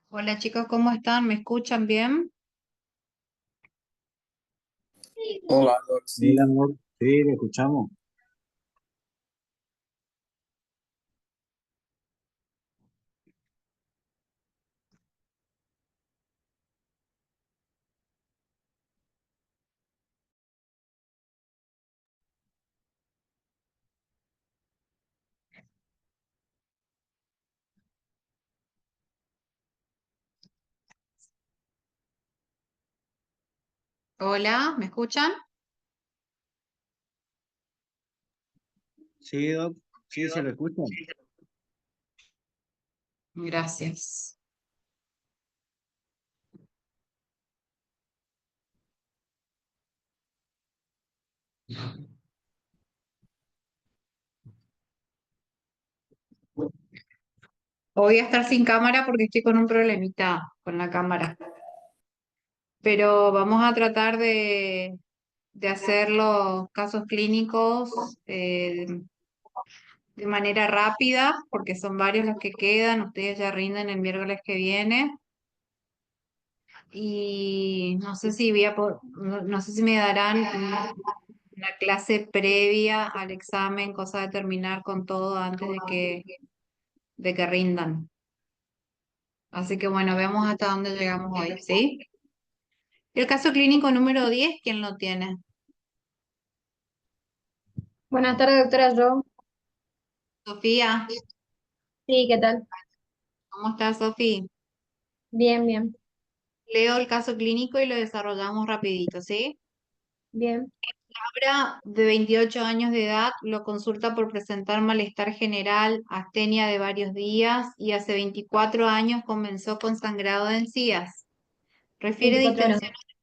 Hola chicos, ¿cómo están? ¿Me escuchan bien? Hola, Doc. Sí, amor, sí, le escuchamos. Hola, ¿me escuchan? Sí, Doc, sí, se le escucha. Gracias. Voy a estar sin cámara porque estoy con un problemita con la cámara, pero vamos a tratar de hacer los casos clínicos de manera rápida porque son varios los que quedan. Ustedes ya rinden el miércoles que viene y no sé si no sé si me darán una clase previa al examen, cosa de terminar con todo antes de que rindan. Así que bueno, veamos hasta dónde llegamos hoy, ¿sí? El caso clínico número 10, ¿quién lo tiene? Buenas tardes, doctora Jo. Sofía, Sí, ¿qué tal? ¿cómo estás, Sofía? Bien, bien, Leo el caso clínico y lo desarrollamos rapidito, ¿sí? bien. Ahora, de 28 años de edad, lo consulta por presentar malestar general, astenia de varios días y hace 24 años comenzó con sangrado de encías. Refiere 24 horas. distensión,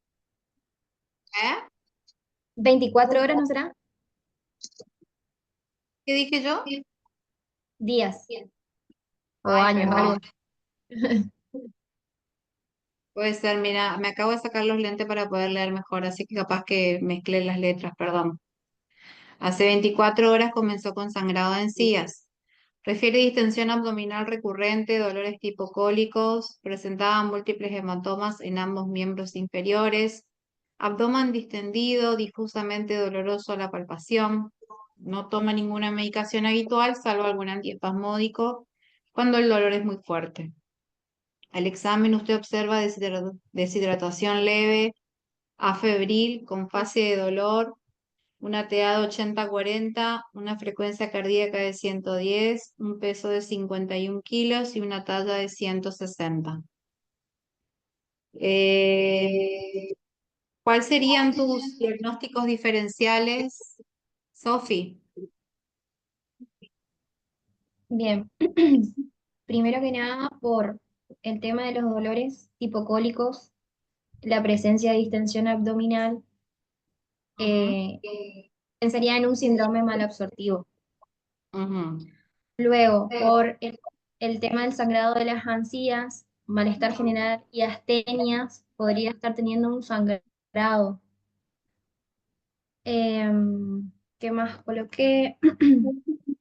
¿eh? 24 horas, ¿no será? ¿Qué dije yo? Días o Ay, años, algo perdón. así. Puede ser, mira, me acabo de sacar los lentes para poder leer mejor, así que capaz que mezclé las letras, perdón. Hace 24 horas comenzó con sangrado de encías. Refiere distensión abdominal recurrente, dolores tipo cólicos, presentaba múltiples hematomas en ambos miembros inferiores, abdomen distendido, difusamente doloroso a la palpación. No toma ninguna medicación habitual, salvo algún antiespasmódico, cuando el dolor es muy fuerte. Al examen usted observa deshidratación leve, afebril, con fase de dolor, una TA de 80-40, una frecuencia cardíaca de 110, un peso de 51 kilos y una talla de 160. Eh, ¿Cuáles serían tus diagnósticos diferenciales, Sofi? Bien. Primero que nada, por el tema de los dolores hipocólicos, la presencia de distensión abdominal, Ujú, eh, pensaría en un síndrome malabsortivo. ujú. Luego, por el tema del sangrado de las encías, malestar general y astenias, podría estar teniendo un sangrado. ¿Qué más coloqué?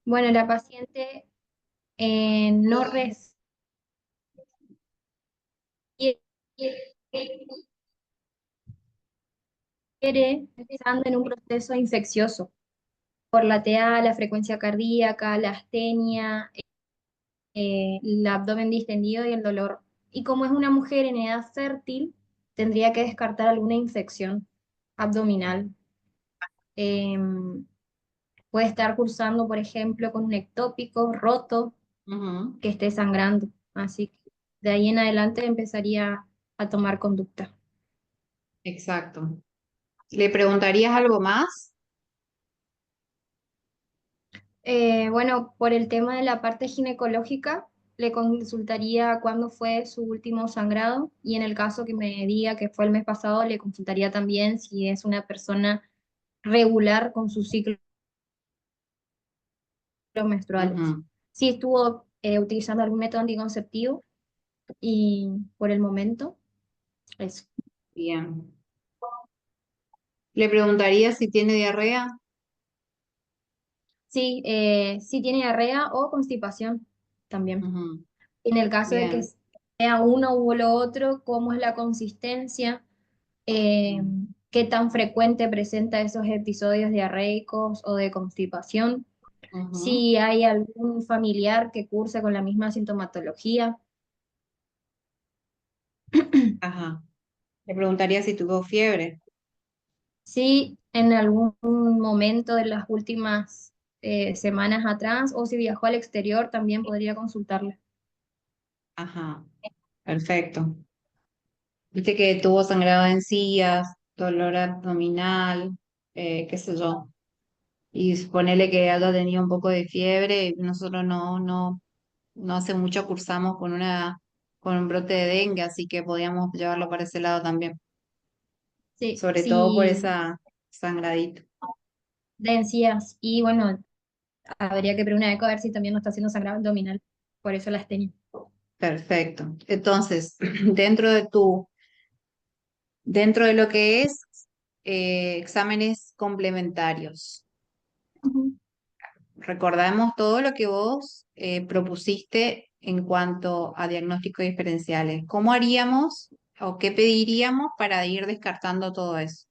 Bueno, la paciente no requiere estando en un proceso infeccioso por la TA, la frecuencia cardíaca, la astenia, el abdomen distendido y el dolor. Y como es una mujer en edad fértil, tendría que descartar alguna infección abdominal. Em, Puede estar cursando, por ejemplo, con un ectópico roto Ujú, que esté sangrando. Así que de ahí en adelante empezaría a tomar conducta. exacto. ¿Le preguntarías algo más? Bueno, por el tema de la parte ginecológica, le consultaría cuándo fue su último sangrado y en el caso que me diga que fue el mes pasado, le consultaría también si es una persona regular con sus ciclos menstruales. Ujú, Si estuvo utilizando algún método anticonceptivo y por el momento, eso. bien. ¿Le preguntaría si tiene diarrea? Sí, sí tiene diarrea o constipación también. Ujú, En el caso de que bien. uno u lo otro, cómo es la consistencia, eh, qué tan frecuente presenta esos episodios diarreicos o de constipación, Ujú. si hay algún familiar que curse con la misma sintomatología. Ajá. Le preguntaría si tuvo fiebre. Si en algún momento de las últimas semanas atrás o si viajó al exterior, también podría consultarle. Ajá. Perfecto. Viste que tuvo sangrado de encías, dolor abdominal, qué sé yo. Y ponele que haya tenido un poco de fiebre, nosotros no hace mucho cursamos con un brote de dengue, así que podíamos llevarlo para ese lado también, Sí, sobre todo por sí, esa sangradita. de encías. Y bueno, habría que pedir una eco a ver si también no está haciendo sangrado abdominal. Por eso las tenía. Perfecto. Entonces, dentro de dentro de lo que es exámenes complementarios, Ujú. recordamos todo lo que vos propusiste en cuanto a diagnósticos diferenciales. ¿Cómo haríamos o qué pediríamos para ir descartando todo eso?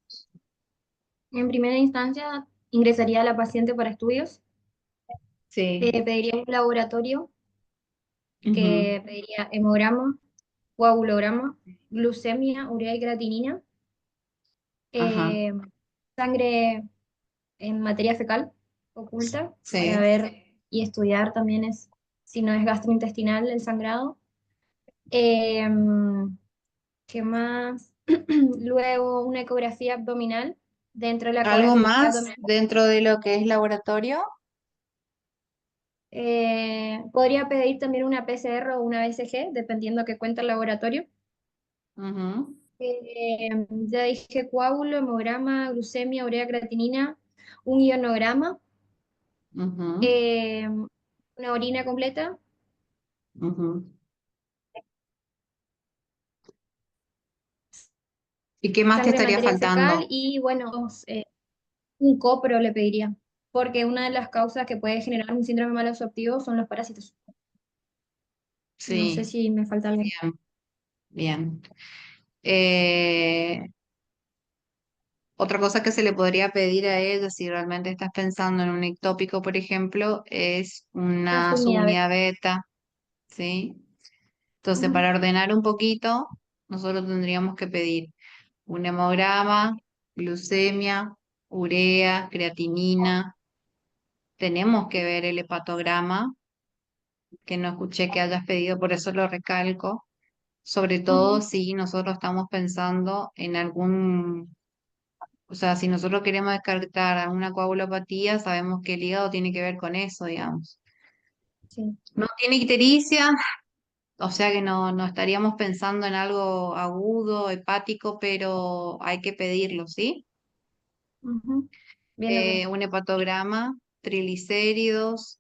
En primera instancia, ingresaría a la paciente para estudios. Sí. Pediría un laboratorio Ujú. que pediría hemograma, coagulograma, glucemia, urea y creatinina, Ajá. eh, sangre en materia fecal oculta para Sí. ver y estudiar también si no es gastrointestinal el sangrado. Eh, ¿Qué más? Luego una ecografía abdominal. Dentro de la ¿Algo ecografía más abdominal dentro de lo que es laboratorio? podría pedir también una PCR o una BCG, dependiendo que cuenta el laboratorio. Ujú. Ya dije coágulo, hemograma, glucemia, urea, creatinina, un ionograma, Ujú. eh, una orina completa, Ujú. ¿Y qué más te sangre en estaría materia fecal faltando? y bueno, un copro le pediría, porque una de las causas que puede generar un síndrome malabsortivo son los parásitos. No sé Sí, si me falta algo. bien, bien. Eh, Otra cosa que se le podría pedir a ella, si realmente estás pensando en un ectópico, por ejemplo, es La una subunidad. subunidad beta, ¿sí? Entonces, Ujú, para ordenar un poquito, nosotros tendríamos que pedir un hemograma, glucemia, urea, creatinina. Tenemos que ver el hepatograma, que no escuché que hayas pedido, por eso lo recalco. Sobre todo ujú, si nosotros estamos pensando en algún, o sea, si nosotros queremos descartar alguna coagulopatía, sabemos que el hígado tiene que ver con eso, digamos. sí, No tiene ictericia, o sea que no estaríamos pensando en algo agudo, hepático, pero hay que pedirlo, ¿sí? ujú. Bien, doctora. Un hepatograma, triglicéridos,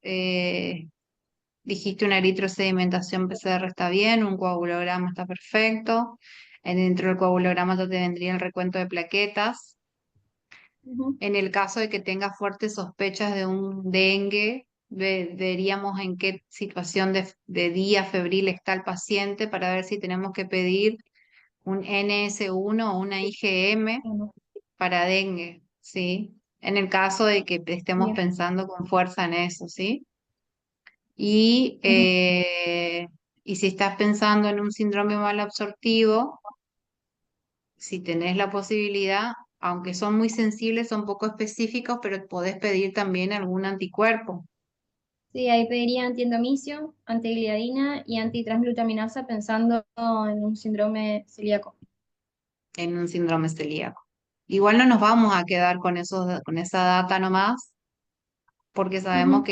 dijiste una eritrosedimentación PCR está bien, un coagulograma está perfecto. Dentro del coagulograma ya te vendría el recuento de plaquetas. Ujú, En el caso de que tenga fuertes sospechas de un dengue, veríamos en qué situación de día febril está el paciente para ver si tenemos que pedir un NS1 o una IgM bueno, para dengue, ¿sí? En el caso de que estemos bien. pensando con fuerza en eso, ¿sí? Y, Ujú. eh, y si estás pensando en un síndrome malabsortivo, si tenés la posibilidad, aunque son muy sensibles, son poco específicos, pero podés pedir también algún anticuerpo Sí, ahí pediría antiendomicio, antigliadina y antitransglutaminasa pensando en un síndrome celíaco. en un síndrome celíaco. Igual no nos vamos a quedar con con esa data nomás, porque sabemos Ujú,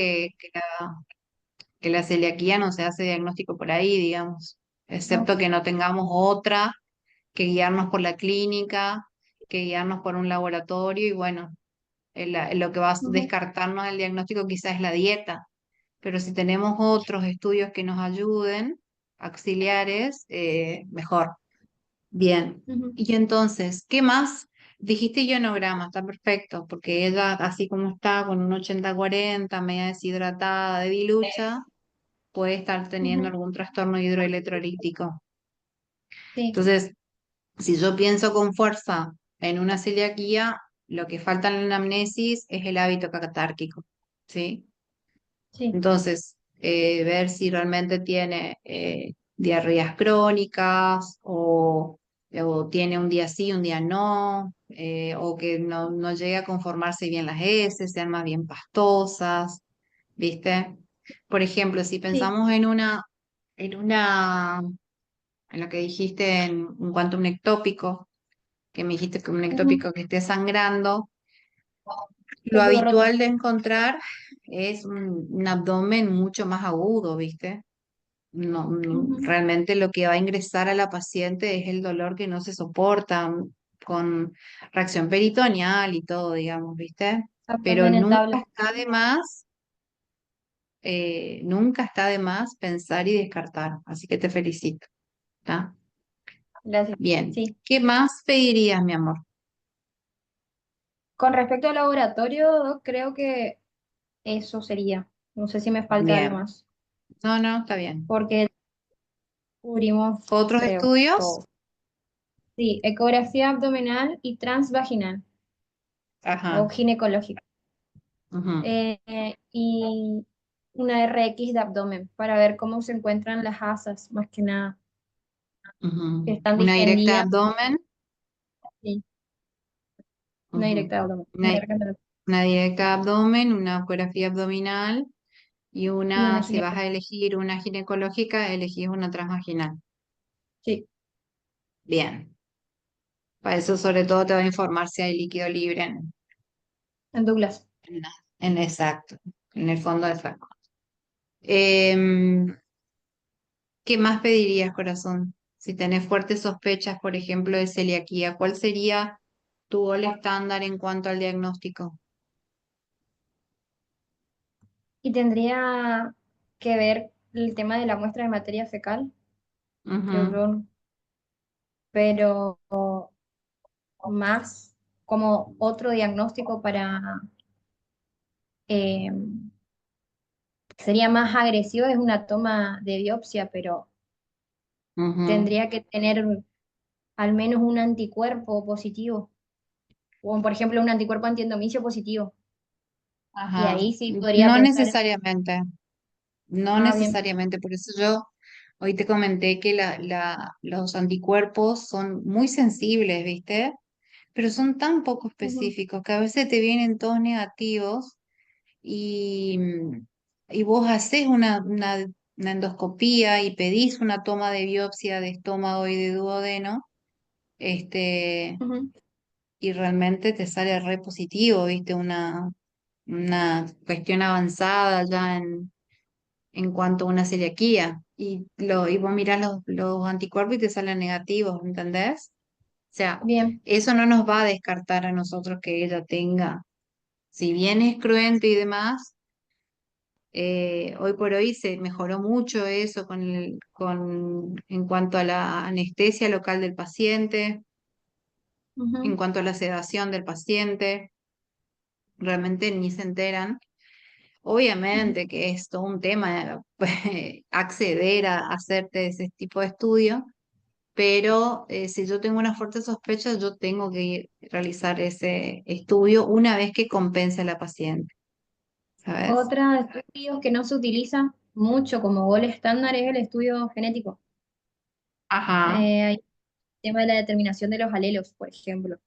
que la celiaquía no se hace diagnóstico por ahí, digamos, no, excepto que no tengamos otra, que guiarnos por la clínica, que guiarnos por un laboratorio y bueno, lo que va a ujú, descartarnos el diagnóstico quizás es la dieta, pero si tenemos otros estudios que nos ayuden, auxiliares, mejor. Bien. ujú, Y entonces, ¿qué más? Dijiste ionograma, está perfecto, porque ella, así como está, con un 80-40, media deshidratada, debilucha, puede estar teniendo ujú. algún trastorno hidroelectrolítico. Sí, Entonces, si yo pienso con fuerza en una celiaquía, lo que falta en la anamnesis es el hábito catárquico, ¿sí? sí. Entonces, ver si realmente tiene diarreas crónicas o tiene un día sí, un día no, o que no llegue a conformarse bien las heces, sean más bien pastosas, ¿viste? Por ejemplo, si Sí. pensamos en una, en lo que dijiste en cuanto a un ectópico, que me dijiste que un Ujú. ectópico que esté sangrando, lo Tópico roto. habitual de encontrar es un abdomen mucho más agudo, ¿viste? No, Ujú. realmente lo que va a ingresar a la paciente es el dolor que no se soporta, con reacción peritoneal y todo, digamos, ¿viste? Pero Abdomen en tabla. nunca está de más pensar y descartar. Así que te felicito, ¿está? Gracias. Bien. Sí. ¿Qué más pedirías, mi amor? Con respecto al laboratorio, Doc, creo que eso sería. No sé si me falta algo Bien. más, No, no, está bien. porque cubrimos, ¿Otros creo, estudios? todo. Sí, ecografía abdominal y transvaginal o Ajá. ginecológica. Ujú, Y una RX de abdomen para ver cómo se encuentran las asas, más que nada, que ujú. están Una directa de distendidas. abdomen. Sí, una Ujú. directa de abdomen. Una, una directa de abdomen, una ecografía abdominal y Y una si vas a elegir una ginecológica, elegís una transvaginal. sí, Bien. Para eso sobre todo te va a informar si hay líquido libre en Douglas. en exacto, en el fondo del frasco. Em, ¿Qué más pedirías, corazón? Si tenés fuertes sospechas, por ejemplo, de celiaquía, ¿cuál sería tu gol estándar en cuanto al diagnóstico? Y tendría que ver el tema de la muestra de materia fecal, creo Ujú, yo, pero más como otro diagnóstico para, eh, sería más agresivo, es una toma de biopsia, pero ujú, tendría que tener al menos un anticuerpo positivo, o por ejemplo un anticuerpo antiendomicio positivo, y ajá. ahí sí podría No pensar en, necesariamente. No ah, bien, necesariamente, por eso yo hoy te comenté que los anticuerpos son muy sensibles, ¿viste? Pero son tan poco ujú, específicos que a veces te vienen todos negativos y, y vos haces una endoscopía y pedís una toma de biopsia de estómago y de duodeno, este, ujú, y realmente te sale re positivo, ¿viste? Una cuestión avanzada ya en cuanto a una celiaquía. Y vos mirás los anticuerpos y te salen negativos, ¿entendés? O sea, bien, eso no nos va a descartar a nosotros que ella tenga, si bien es cruento y demás, hoy por hoy se mejoró mucho eso en cuanto a la anestesia local del paciente, en ujú, cuanto a la sedación del paciente, realmente ni se enteran. ujú. Obviamente que es todo un tema pues, acceder a hacerte ese tipo de estudio, pero si yo tengo una fuerte sospecha, yo tengo que realizar ese estudio una vez que compense a la paciente, ¿sabes? Otra de estudios que no se utiliza mucho como gol estándar es el estudio genético. Ajá, Hay el tema de la determinación de los alelos, por ejemplo,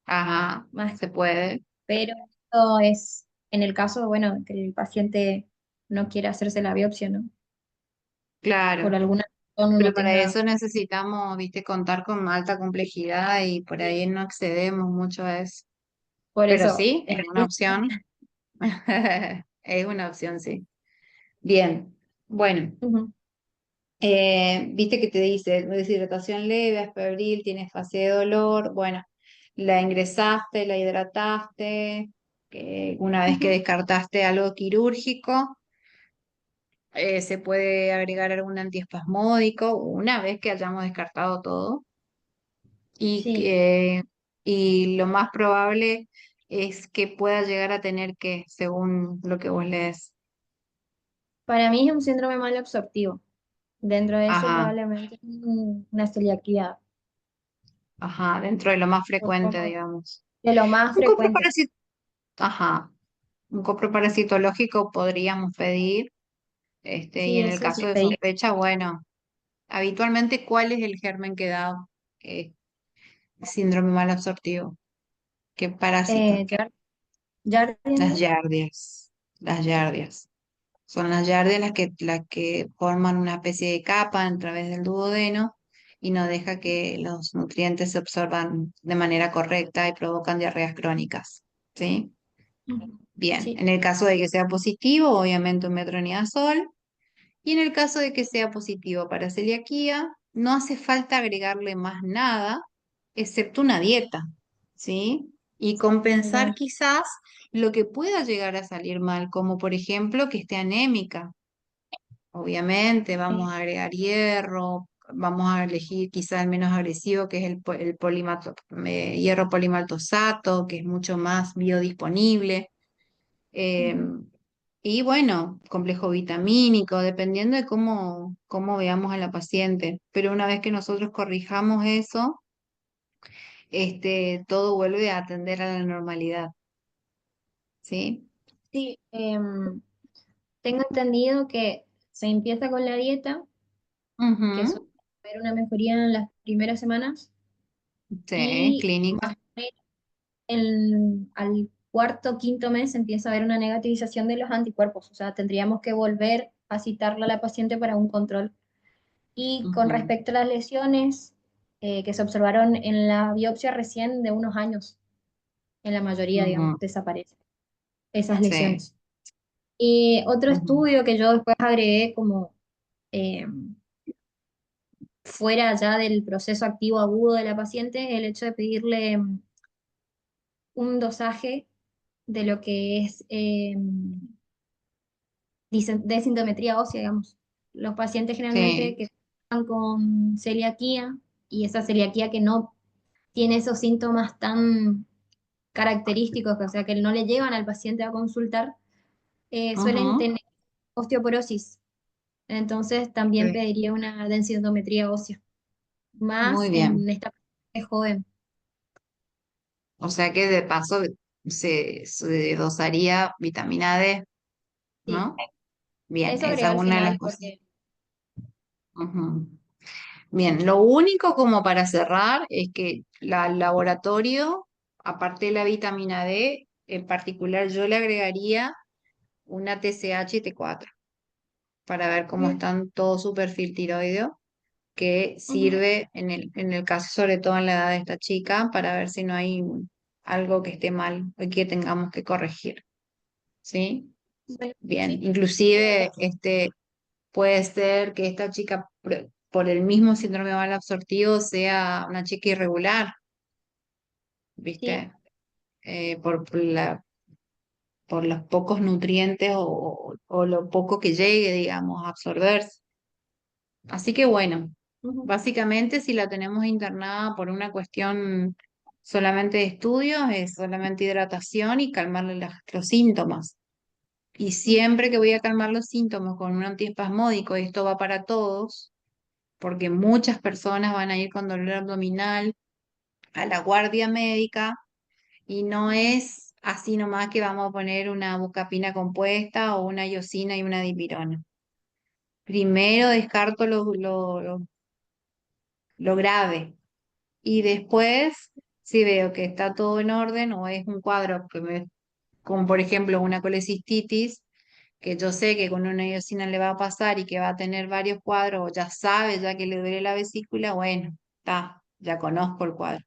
ajá, más, se puede, pero esto es en el caso, bueno, que el paciente no quiera hacerse la biopsia, ¿no? Por claro, alguna razón pero no para tenga. eso necesitamos, viste, contar con alta complejidad y por ahí no accedemos mucho a eso. Por Pero eso, sí, es una opción, es una opción, sí. Bien, bueno. ujú, Viste que te dice deshidratación leve, es febril, tienes fase de dolor. Bueno, la ingresaste, la hidrataste, que una vez que ujú, descartaste algo quirúrgico, se puede agregar algún antiespasmódico una vez que hayamos descartado todo. Y, sí, y lo más probable es que pueda llegar a tener que, según lo que vos lees. para mí es un síndrome mal absortivo. Dentro de eso Ajá, probablemente una celiaquía, ajá, dentro de lo más o frecuente, como digamos. de lo más Un frecuente. coproparasito, ajá, un coproparasitológico podríamos pedir, y Sí, en el eso sí caso de pedí. sospecha, bueno, habitualmente, ¿cuál es el germen que da eh, síndrome mal absortivo? ¿Qué parásito? Yardia, Las ¿no? yardias, las yardias. Son las yardias las que forman una especie de capa a través del duodeno y no deja que los nutrientes se absorban de manera correcta y provocan diarreas crónicas. ¿Sí? Ujú. Bien, Sí, en el caso de que sea positivo, obviamente un metronidazol. Y en el caso de que sea positivo para celiaquía, no hace falta agregarle más nada, excepto una dieta, ¿sí? Y compensar ya. quizás lo que pueda llegar a salir mal, como por ejemplo que esté anémica. Obviamente vamos a agregar hierro, vamos a elegir quizás el menos agresivo, que es hierro polimaltosato, que es mucho más biodisponible. Ujú. Y bueno, complejo vitamínico, dependiendo de cómo veamos a la paciente. Pero una vez que nosotros corrijamos eso, todo vuelve a atender a la normalidad, ¿sí? Sí, tengo entendido que se empieza con la dieta, que suele Ujú. haber una mejoría en las primeras semanas Sí, y clínica. más o menos al cuarto, quinto mes empieza a haber una negativización de los anticuerpos, o sea, tendríamos que volver a citarla a la paciente para un control. Y con Ujú, respecto a las lesiones que se observaron en la biopsia recién de unos años, en la mayoría, digamos, ujú. desaparecen esas Sí. lesiones. Y otro Ujú, estudio que yo después agregué como eh, fuera ya del proceso activo agudo de la paciente, el hecho de pedirle un dosaje de lo que es desintometría ósea, digamos. Los pacientes generalmente sí. que están con celiaquía y esa celiaquía que no tiene esos síntomas tan característicos, o sea, que no le llevan al paciente a consultar, suelen Ujú, tener osteoporosis. Entonces también sí. pediría una densitometría ósea, más Muy bien. en esta paciente joven. O sea que de paso se dosaría vitamina D, Sí, ¿no? Bien, eso esa agregar es al una de las final cosas. porque Ujú. Bien, lo único como para cerrar es que al laboratorio, aparte de la vitamina D, en particular yo le agregaría una TSH y T4 para ver cómo bien. están todo su perfil tiroideo, que Ujú. sirve en el caso, sobre todo en la edad de esta chica, para ver si no hay algo que esté mal o que tengamos que corregir, ¿sí? Bueno, Bien, sí, inclusive puede ser que esta chica, por el mismo síndrome mal absortivo, sea una chica irregular, sí. ¿viste? Por los pocos nutrientes o lo poco que llegue, digamos, a absorberse. Así que bueno, Ujú. básicamente si la tenemos internada por una cuestión solamente de estudios, es solamente hidratación y calmarle los síntomas. Y Ujú. siempre que voy a calmar los síntomas con un antiespasmódico, y esto va para todos, porque muchas personas van a ir con dolor abdominal a la guardia médica y no es así nomás que vamos a poner una bucapina compuesta o una iosina y una dipirona. Primero descarto lo grave y después, si veo que está todo en orden o es un cuadro como por ejemplo una colecistitis, que yo sé que con una iosina le va a pasar y que va a tener varios cuadros, o ya sabe, ya que le duele la vesícula, bueno, está, ya conozco el cuadro.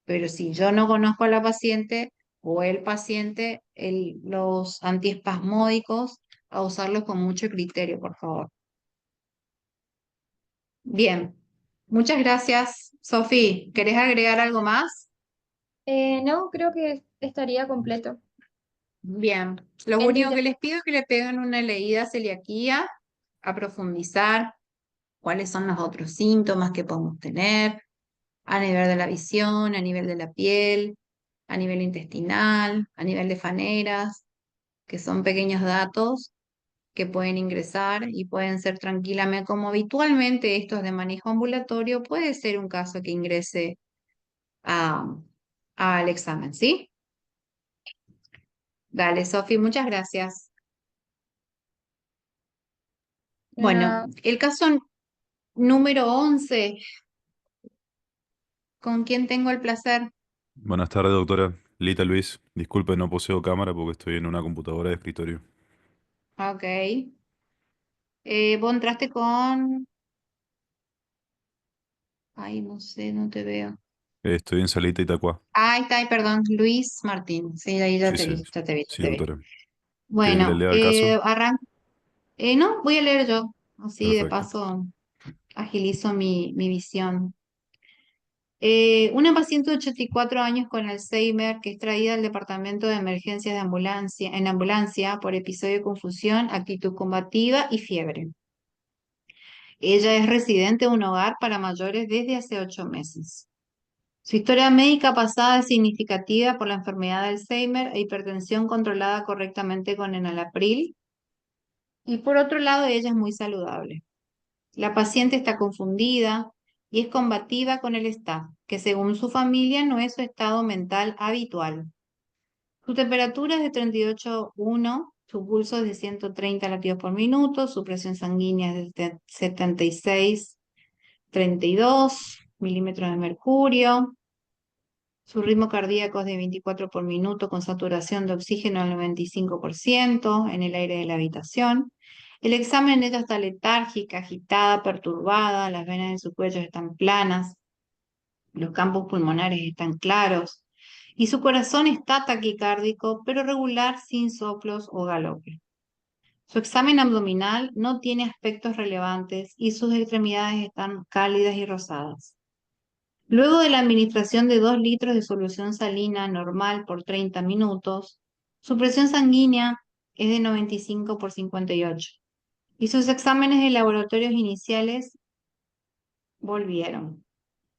Pero si yo no conozco a la paciente o el paciente, los antiespasmódicos, a usarlos con mucho criterio, por favor. Bien, muchas gracias, Sofi. ¿Querés agregar algo más? No, creo que estaría completo. Bien, lo En único síntesis, que les pido es que le peguen una leída a celiaquía, a profundizar cuáles son los otros síntomas que podemos tener a nivel de la visión, a nivel de la piel, a nivel intestinal, a nivel de faneras, que son pequeños datos que pueden ingresar y pueden ser tranquilamente, como habitualmente estos de manejo ambulatorio, puede ser un caso que ingrese a, al examen, ¿sí? Dale, Sofi, muchas gracias. Bueno, Ah, el caso número 11, ¿con quién tengo el placer? Buenas tardes, doctora. Lita Luis. Disculpe, no poseo cámara porque estoy en una computadora de escritorio. Ok. Vos entraste con... Ay, no sé, no te veo. Estoy en Salita, Itacua. Ahí está, ay, perdón, Luis Martín. Sí, ahí ya Sí, te sí. vi, ya te vi, ya Sí, te vi. doctora. ¿Quiere que le Bueno, lea el caso? no, voy a leer yo. Así de Perfecto. paso agilizo mi visión. Una paciente de 84 años con Alzheimer que es traída al departamento de emergencias de ambulancia, en ambulancia por episodio de confusión, actitud combativa y fiebre. Ella es residente de un hogar para mayores desde hace 8 meses. Su historia médica pasada es significativa por la enfermedad de Alzheimer e hipertensión controlada correctamente con enalapril. Y por otro lado, ella es muy saludable. La paciente está confundida y es combativa con el staff, que según su familia no es su estado mental habitual. Su temperatura es de 38,1, su pulso es de 130 latidos por minuto, su presión sanguínea es de 76,32 milímetros de mercurio, su ritmo cardíaco es de 24 por minuto con saturación de oxígeno al 95% en el aire de la habitación. El examen ella está letárgica, agitada, perturbada, las venas de su cuello están planas, los campos pulmonares están claros y su corazón está taquicárdico, pero regular sin soplos o galope. Su examen abdominal no tiene aspectos relevantes y sus extremidades están cálidas y rosadas. Luego de la administración de 2 litros de solución salina normal por 30 minutos, su presión sanguínea es de 95 por 58 y sus exámenes de laboratorios iniciales volvieron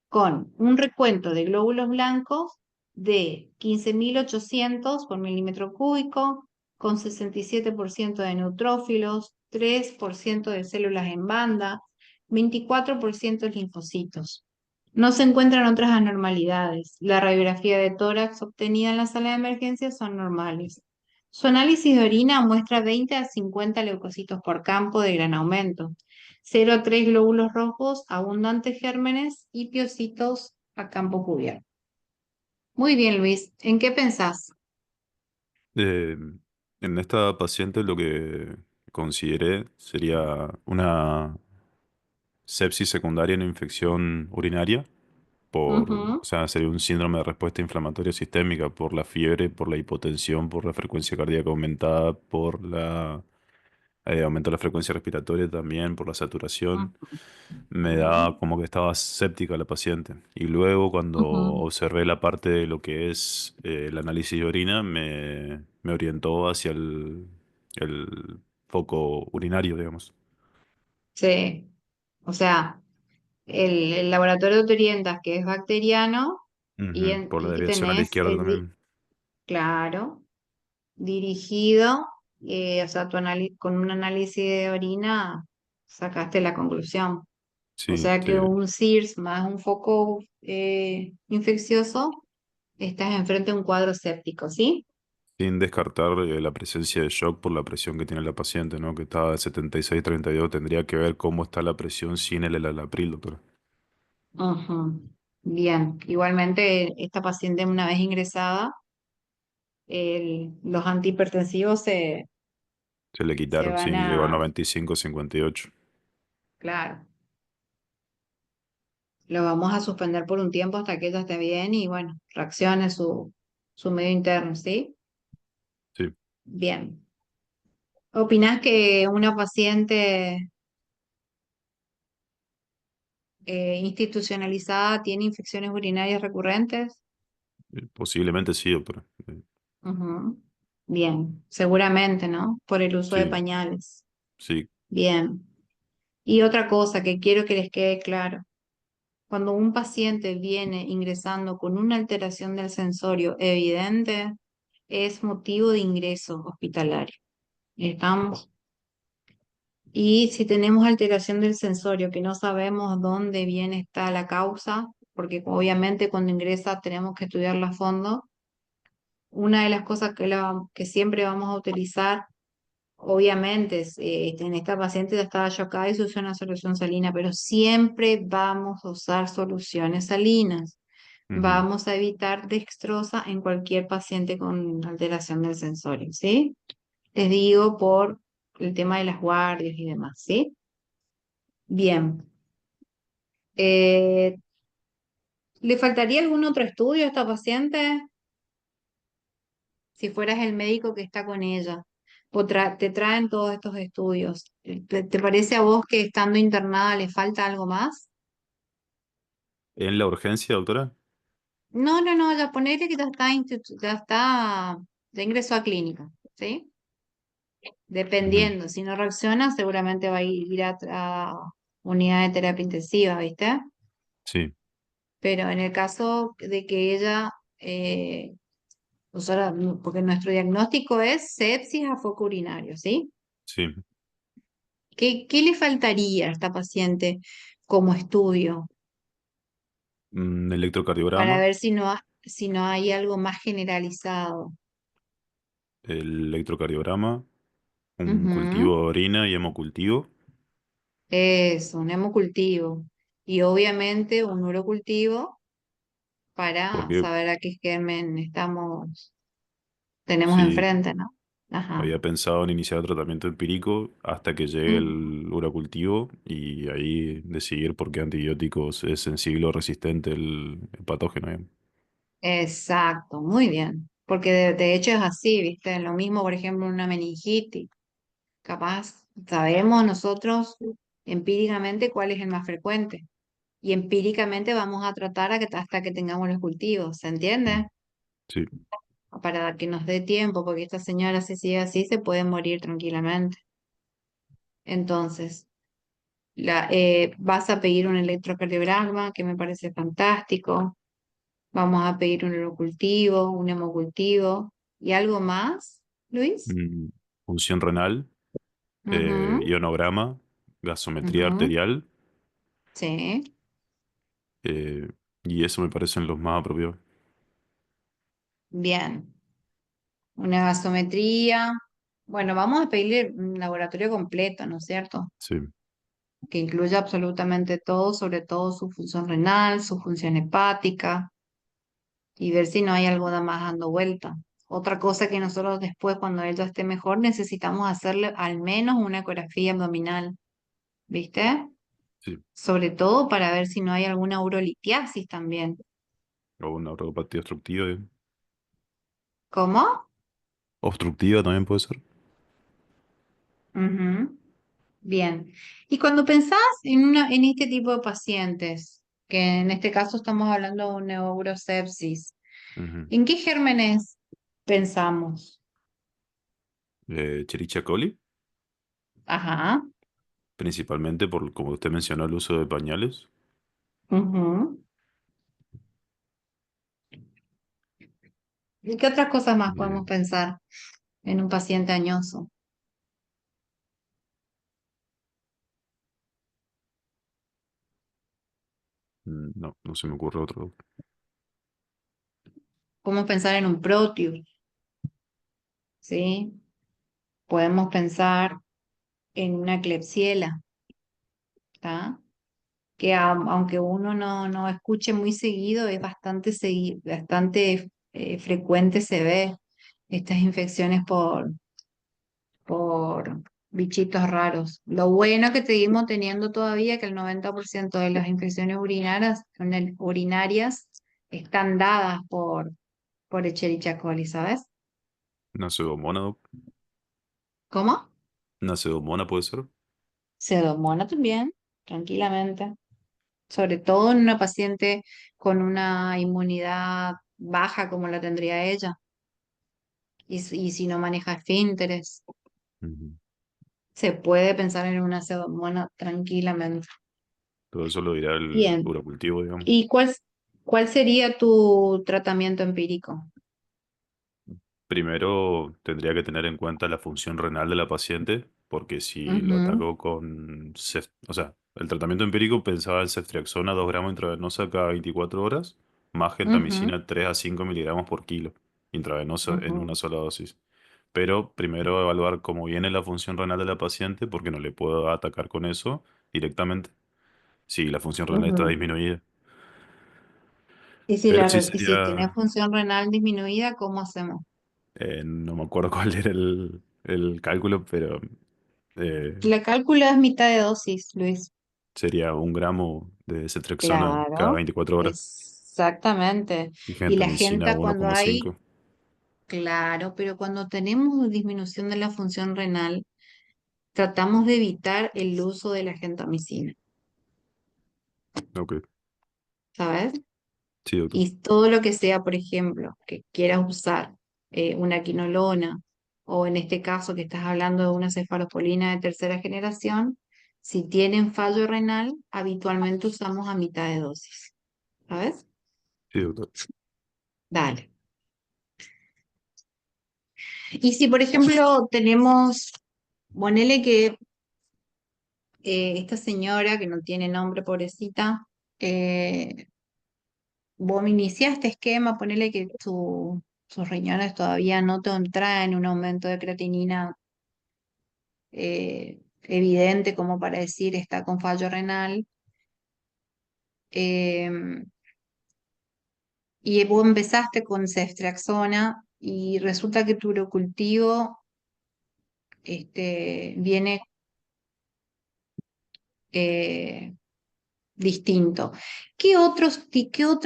con un recuento de glóbulos blancos de 15.800 por milímetro cúbico, con 67% de neutrófilos, 3% de células en banda, 24% de linfocitos. No se encuentran otras anormalidades. La radiografía de tórax obtenida en la sala de emergencias son normales. Su análisis de orina muestra 20 a 50 leucocitos por campo de gran aumento, 0 a 3 glóbulos rojos, abundantes gérmenes y piocitos a campo cubierto. Muy bien, Luis. ¿En qué pensás? Eh, en esta paciente lo que consideré sería una sepsis secundaria en infección urinaria o Ujú, sea, sería un síndrome de respuesta inflamatoria sistémica por la fiebre, por la hipotensión, por la frecuencia cardíaca aumentada, por la aumento de la frecuencia respiratoria también, por la saturación. Me ujú, da como que estaba séptica la paciente. Y luego cuando ujú. observé la parte de lo que es el análisis de orina, me orientó hacia el foco urinario, digamos. Sí, o sea, el laboratorio te orientas que es bacteriano Ujú. Por la y desviación a la tenés, izquierda también. claro, dirigido, o sea, con un análisis de orina sacaste la conclusión. O Sí, sea que sí. un SIRS más un foco infeccioso, estás enfrente de un cuadro séptico, ¿sí? Sin descartar la presencia de shock por la presión que tiene la paciente, ¿no? Que estaba de 76/32. Tendría que ver cómo está la presión sin el enalapril, doctora. Ujú. Bien, igualmente esta paciente una vez ingresada, los antihipertensivos Se le se quitaron, van sí, llegó a a, 95/58. claro, lo vamos a suspender por un tiempo hasta que ella esté bien y bueno, reaccione su medio interno, ¿sí? Sí. Bien. ¿Opinás que una paciente institucionalizada tiene infecciones urinarias recurrentes? Posiblemente sí, doctora. Ujú. Bien, seguramente, ¿no? Por el uso de Sí, pañales. sí. Bien. Y otra cosa que quiero que les quede claro, cuando un paciente viene ingresando con una alteración del sensorio evidente, es motivo de ingreso hospitalario. ¿Estamos? Y si tenemos alteración del sensorio, que no sabemos dónde bien está la causa, porque obviamente cuando ingresa tenemos que estudiarla a fondo, una de las cosas que siempre vamos a utilizar, obviamente, en esta paciente ya estaba chocada y se usó una solución salina, pero siempre vamos a usar soluciones salinas. Ujú. Vamos a evitar dextrosa en cualquier paciente con alteración del sensorio, ¿sí? Les digo por el tema de las guardias y demás, ¿sí? Bien. Eh, ¿Le faltaría algún otro estudio a esta paciente? Si fueras el médico que está con ella, te traen todos estos estudios. ¿Te parece a vos que estando internada le falta algo más? ¿En la urgencia, doctora? No, no, no, ya ponele que ya ingresó a clínica, ¿sí? Ujú. Dependiendo, si no reacciona, seguramente va a ir a unidad de terapia intensiva, ¿viste? Sí, Pero en el caso de que ella, porque nuestro diagnóstico es sepsis a foco urinario, ¿sí? sí. ¿Qué le faltaría a esta paciente como estudio para Electrocardiograma. ver si no hay algo más generalizado? El electrocardiograma, un Ujú. cultivo de orina y hemocultivo, Eso, un hemocultivo. Y obviamente un urocultivo para porque saber a qué germen tenemos sí, enfrente, ¿no? Ajá. había pensado en iniciar tratamiento empírico hasta que llegue Ujú. el uracultivo y ahí decidir por qué antibióticos es sensible o resistente el patógeno. Digamos. Exacto, muy bien. Porque de hecho es así, ¿viste? Lo mismo, por ejemplo, una meningitis. Capaz, sabemos nosotros empíricamente cuál es el más frecuente. Y empíricamente vamos a tratar hasta que tengamos los cultivos, ¿se entiende? Mm, sí, Para que nos dé tiempo, porque esta señora si sigue así se puede morir tranquilamente. Entonces, vas a pedir un electrocardiograma, que me parece fantástico. Vamos a pedir un urocultivo, un hemocultivo. ¿Y algo más, Luis? mm, función renal, Ujú, ionograma, gasometría ujú, arterial, sí, eh, y eso me parecen los más apropiados. bien. Una gasometría. Bueno, vamos a pedirle un laboratorio completo, ¿no es cierto? Sí, Que incluya absolutamente todo, sobre todo su función renal, su función hepática, y ver si no hay algo más dando vuelta. Otra cosa que nosotros después, cuando ella esté mejor, necesitamos hacerle al menos una ecografía abdominal, ¿viste? sí. Sobre todo para ver si no hay alguna urolitiasis también. O una neuropatía obstructiva. ¿Cómo? Obstructiva también puede ser. Ujú. Bien. Y cuando pensás en este tipo de pacientes, que en este caso estamos hablando de un neurosepsis, Ujú. ¿en qué gérmenes pensamos? Escherichia coli, Ajá. principalmente por, como usted mencionó, el uso de pañales. Ujú. ¿Y qué otras cosas más Eh, podemos pensar en un paciente añoso? no, no se me ocurre otro. Podemos pensar en un Proteus, ¿sí? Podemos pensar en una Klebsiella, ¿tá? Que aunque uno no escuche muy seguido, es bastante frecuente se ve estas infecciones por bichitos raros. Lo bueno que seguimos teniendo todavía que el 90% de las infecciones urinarias están dadas por Escherichia coli, ¿sabes? Una pseudomonas, ¿Cómo? una pseudomonas puede ser. Pseudomonas también, tranquilamente. Sobre todo en una paciente con una inmunidad baja como la tendría ella, y si no maneja esfínteres, Ujú. se puede pensar en una pseudomonas tranquilamente. Todo eso lo dirá el Bien, urocultivo, digamos. ¿y cuál sería tu tratamiento empírico? Primero tendría que tener en cuenta la función renal de la paciente, porque si lo Ujú, ataco o sea, el tratamiento empírico pensaba en ceftriaxona 2 gramos intravenosa cada 24 horas, más ujú, gentamicina 3 a 5 miligramos por kilo intravenosa en ujú, una sola dosis. Pero primero evaluar cómo viene la función renal de la paciente, porque no le puedo atacar con eso directamente si la función renal está ujú. disminuida. Y si, Pero sí y si tiene sería, función renal disminuida, ¿cómo hacemos? no me acuerdo cuál era el cálculo, pero eh, La cálculo es mitad de dosis, Luis. sería 1 gramo de ceftriaxona cada Claro, 24 horas exactamente. y Y la gentamicina gente uno cuando coma hay, cinco. claro, pero cuando tenemos disminución de la función renal, tratamos de evitar el uso de la gentamicina, Ok, ¿sabes? sí, doctor. Y todo lo que sea, por ejemplo, que quieras usar una quinolona o en este caso que estás hablando de una cefalosporina de tercera generación, si tienen fallo renal, habitualmente usamos a mitad de dosis, ¿sabes? Sí, doctor. Dale. Y si, por ejemplo, tenemos, ponele que esta señora que no tiene nombre, pobrecita, eh, vos iniciaste esquema, ponele que sus riñones todavía no te traen un aumento de creatinina evidente como para decir está con fallo renal, eh, y vos empezaste con ceftriaxona y resulta que tu urocultivo viene eh, distinto. ¿Qué otro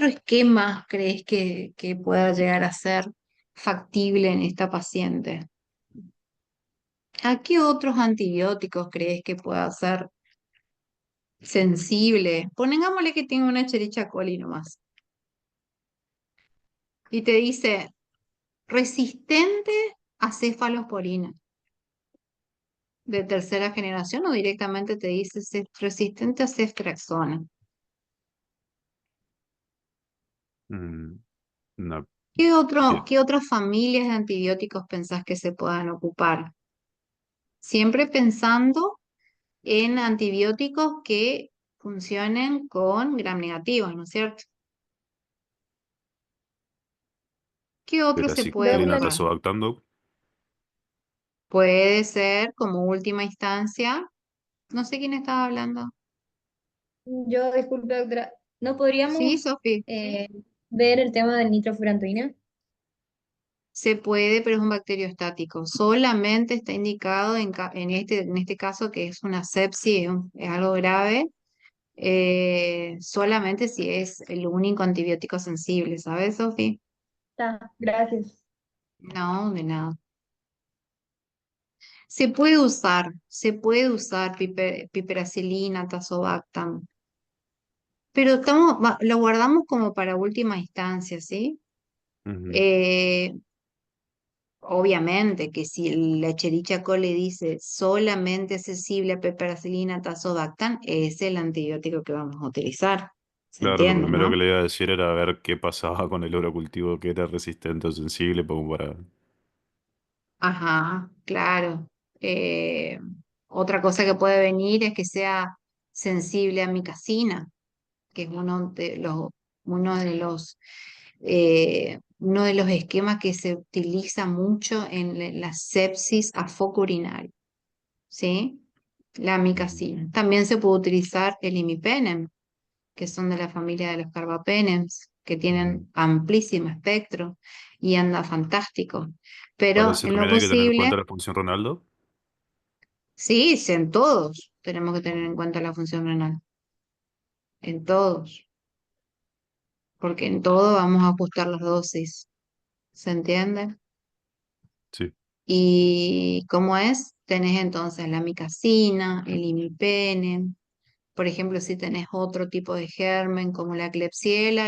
esquema crees que pueda llegar a ser factible en esta paciente? ¿A qué otros antibióticos crees que pueda ser sensible? Pongámosle que tenga una Escherichia coli nomás. Y te dice resistente a cefalosporina de tercera generación o directamente te dice resistente a ceftriaxona. Mm, no, bien. ¿Qué otras familias de antibióticos pensás que se puedan ocupar? Siempre pensando en antibióticos que funcionen con gram negativos, ¿no es cierto? ¿Qué otro Pero se así, puede Doc, ocupar? tazobactam. Puede ser como última instancia, no sé quién estaba hablando. yo, disculpe, doctora, ¿no Sí, podríamos Sofi, eh, ver el tema del nitrofurantoína? se puede, pero es un bacteriostático. Solamente está indicado en este caso que es una sepsis, es algo grave, solamente si es el único antibiótico sensible, ¿sabes, Sofi? Está, gracias. No, de nada. Se puede usar piperacilina, tazobactam, pero lo guardamos como para última instancia, ¿sí? Ujú. Eh, Obviamente que si la Escherichia coli dice solamente accesible a piperacilina, tazobactam, es el antibiótico que vamos a utilizar. ¿Se Claro, lo entiende, primero que no? le iba a decir era ver qué pasaba con el urocultivo que era resistente o sensible, como para... Ajá, claro. Eh, Otra cosa que puede venir es que sea sensible a micacina, que es uno de los, uno de los esquemas que se utiliza mucho en la sepsis a foco urinario, ¿sí? La Ujú. amicacina. También se puede utilizar el imipenem, que son de la familia de los carbapenems, que Ujú. tienen amplísimo espectro y anda fantástico. Para Pero eso en lo también hay que tener en posible, cuenta la función Ronaldo. sí, en todos tenemos que tener en Ujú. cuenta la función renal, en todos, porque en todo vamos a ajustar las dosis, ¿se entiende? Sí, Y como es, tenés entonces la micacina, el imipenem. Por ejemplo, si tenés otro tipo de germen como la Klebsiella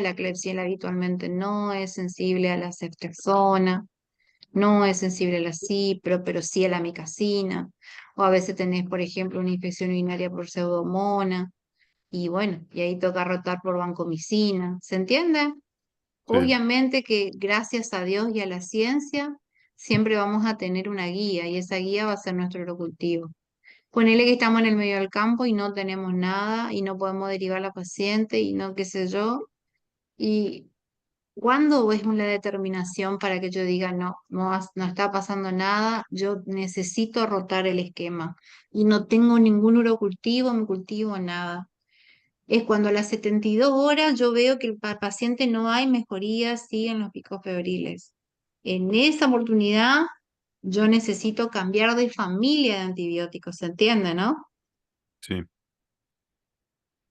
habitualmente no es sensible a la ceftriaxona, no es sensible a la cipro, pero sí a la micacina. O a veces tenés, por ejemplo, una infección urinaria por pseudomonas. Y bueno, y ahí toca rotar por vancomicina. ¿Se entiende? sí, Obviamente que gracias a Dios y a la ciencia, siempre vamos a tener una guía y esa guía va a ser nuestro cultivo. Ponele que estamos en el medio del campo y no tenemos nada y no podemos derivar a la paciente y no qué sé yo. ¿Y cuándo es una determinación para que yo diga, no, no está pasando nada, yo necesito rotar el esquema y no tengo ningún urocultivo, me cultivo nada? Es cuando a las 72 horas yo veo que el paciente no hay mejoría, siguen los picos febriles. En esa oportunidad yo necesito cambiar de familia de antibióticos, ¿se entiende, no? Sí,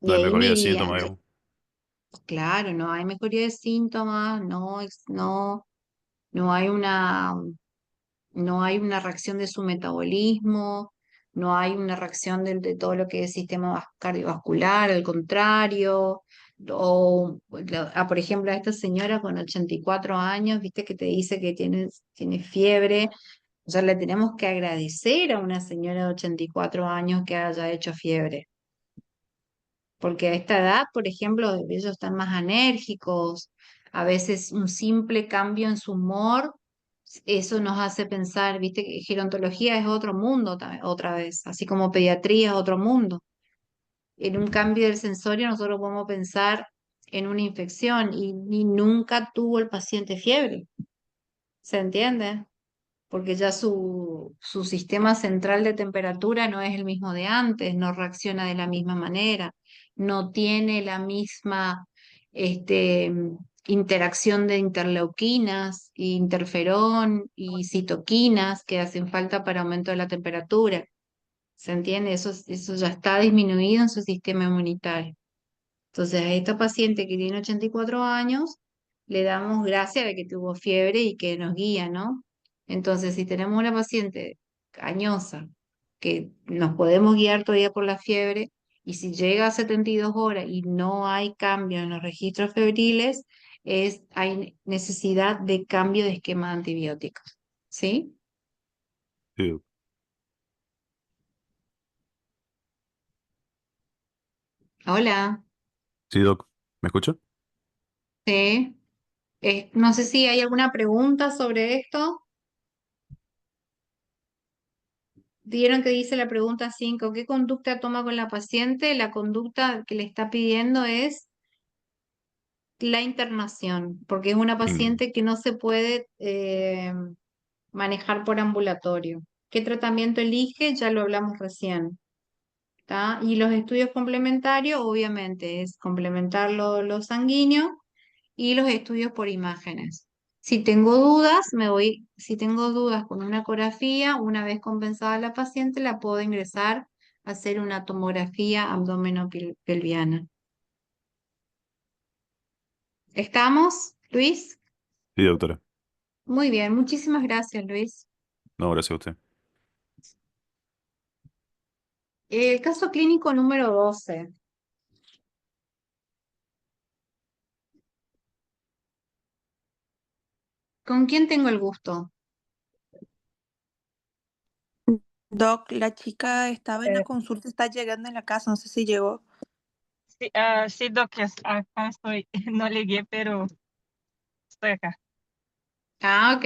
Y no hay ahí me mejoría de guían. síntomas, digamos. Claro, no hay mejoría de síntomas, no hay no hay una reacción de su metabolismo, no hay una reacción de todo lo que es sistema cardiovascular, al contrario. Por ejemplo, a esta señora con 84 años, viste que te dice que tiene fiebre. O sea, le tenemos que agradecer a una señora de 84 años que haya hecho fiebre. Porque a esta edad, por ejemplo, ellos están más enérgicos, a veces un simple cambio en su humor, eso nos hace pensar, viste, que gerontología es otro mundo otra vez, así como pediatría es otro mundo. En un cambio del sensorio nosotros podemos pensar en una infección y nunca tuvo el paciente fiebre, ¿se entiende? Porque ya su sistema central de temperatura no es el mismo de antes, no reacciona de la misma manera, no tiene la misma este, interacción de interleuquinas, interferón y citoquinas que hacen falta para aumento de la temperatura. ¿Se entiende? Eso ya está disminuido en su sistema inmunitario. Entonces, a esta paciente que tiene 84 años, le damos gracias de que tuvo fiebre y que nos guía, ¿no? Entonces, si tenemos una paciente cañosa, que nos podemos guiar todavía por la fiebre, y si llega a 72 horas y no hay cambio en los registros febriles, hay necesidad de cambio de esquema de antibióticos. ¿Sí? Sí, doc. Hola. Sí, doc. ¿Me escucha? Sí. No sé si hay alguna pregunta sobre esto. Vieron que dice la pregunta 5, ¿qué conducta toma con la paciente? La conducta que le está pidiendo es la internación, porque es una Mm, paciente que no se puede manejar por ambulatorio. ¿Qué tratamiento elige? Ya lo hablamos recién. ¿Tá? Y los estudios complementarios, obviamente, es complementar lo sanguíneo y los estudios por imágenes. Si tengo dudas, si tengo dudas con una ecografía, una vez compensada la paciente, la puedo ingresar a hacer una tomografía abdominopelviana. ¿Estamos, Luis? sí, doctora. Muy bien, muchísimas gracias, Luis. No, gracias a usted. El caso clínico número 12. ¿Con quién tengo el gusto? Doc, la chica estaba en la consulta, está llegando en la casa, no sé si llegó. Sí, sí, Doc, acá estoy. No llegué, pero estoy acá. Ah, ok.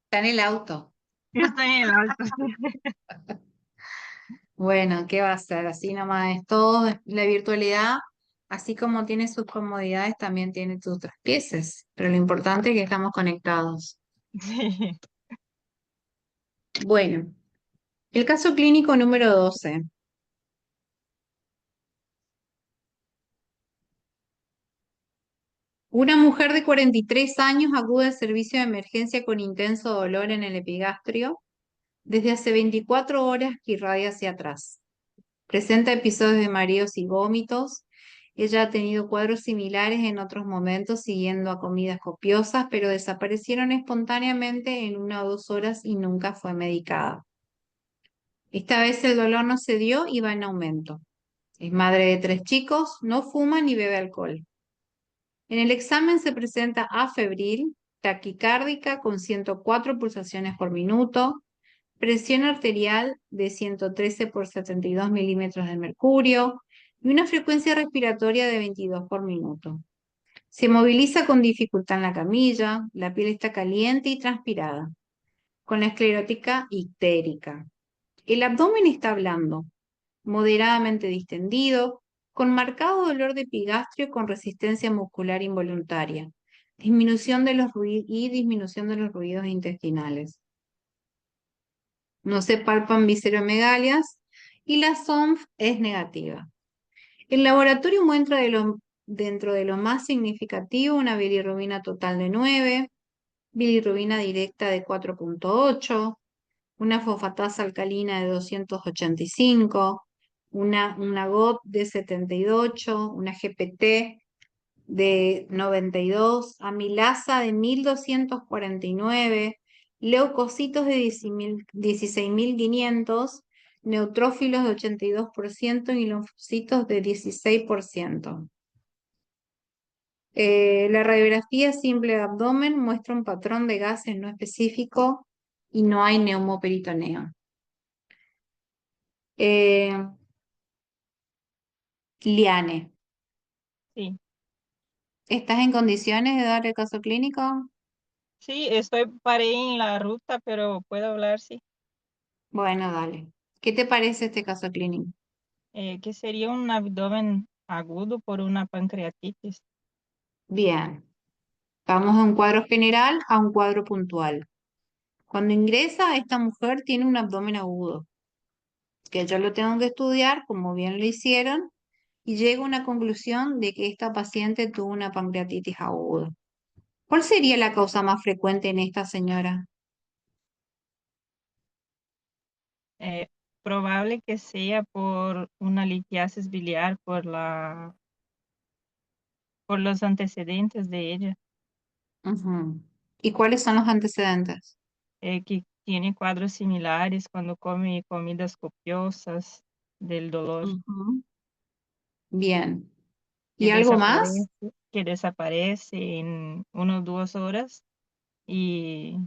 Está en el auto. Estoy en el alto. Bueno, ¿qué va a ser? Así nomás es todo. La virtualidad, así como tiene sus comodidades, también tiene sus traspieces. Pero lo importante es que estamos conectados. Sí. Bueno, el caso clínico número 12. Una mujer de 43 años acude al servicio de emergencia con intenso dolor en el epigastrio. Desde hace 24 horas que irradia hacia atrás. Presenta episodios de mareos y vómitos. Ella ha tenido cuadros similares en otros momentos siguiendo a comidas copiosas, pero desaparecieron espontáneamente en 1 o 2 horas y nunca fue medicada. Esta vez el dolor no se dio y va en aumento. Es madre de 3 chicos, no fuma ni bebe alcohol. En el examen se presenta afebril, taquicárdica con 104 pulsaciones por minuto, presión arterial de 113 por 72 milímetros de mercurio y una frecuencia respiratoria de 22 por minuto. Se moviliza con dificultad en la camilla, la piel está caliente y transpirada, con la esclerótica ictérica. El abdomen está blando, moderadamente distendido, con marcado dolor de epigastrio con resistencia muscular involuntaria, disminución de los disminución de los ruidos intestinales. No se palpan visceromegalias y la SONF es negativa. El laboratorio muestra dentro de lo más significativo una bilirrubina total de 9, bilirrubina directa de 4,8, una fosfatasa alcalina de 285, una GOT de 78, una GPT de 92, amilasa de 1249, leucocitos de 16.500, neutrófilos de 82% y linfocitos de 16%. La radiografía simple de abdomen muestra un patrón de gases no específico y no hay neumoperitoneo. Liane, Sí, ¿estás en condiciones de dar el caso clínico? sí, paré en la ruta, pero puedo hablar, sí. Bueno, dale. ¿Qué te parece este caso clínico? Que sería un abdomen agudo por una pancreatitis. Bien, vamos de un cuadro general a un cuadro puntual. Cuando ingresa, esta mujer tiene un abdomen agudo, que yo lo tengo que estudiar, como bien lo hicieron, y llego a una conclusión de que esta paciente tuvo una pancreatitis aguda. ¿Cuál sería la causa más frecuente en esta señora? Eh, Probable que sea por una litiasis biliar por los antecedentes de ella, Ujú. ¿Y cuáles son los antecedentes? que tiene cuadros similares cuando come comidas copiosas del dolor, Ujú. Bien. que ¿Y algo más? desaparece en 1 o 2 horas y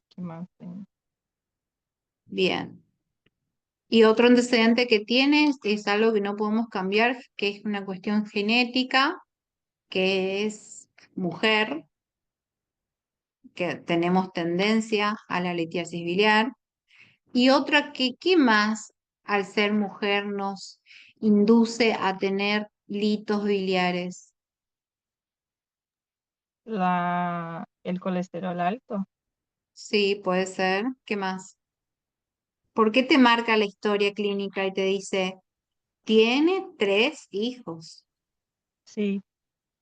¿qué más tengo? Bien. Y otro antecedente que tienes es algo que no podemos cambiar, que es una cuestión genética, que es mujer, que tenemos tendencia a la litiasis biliar. Y otra que, ¿qué más al ser mujer nos induce a tener litos biliares? El colesterol alto. Sí, puede ser. ¿Qué más? ¿Por qué te marca la historia clínica y te dice, tiene 3 hijos? Sí,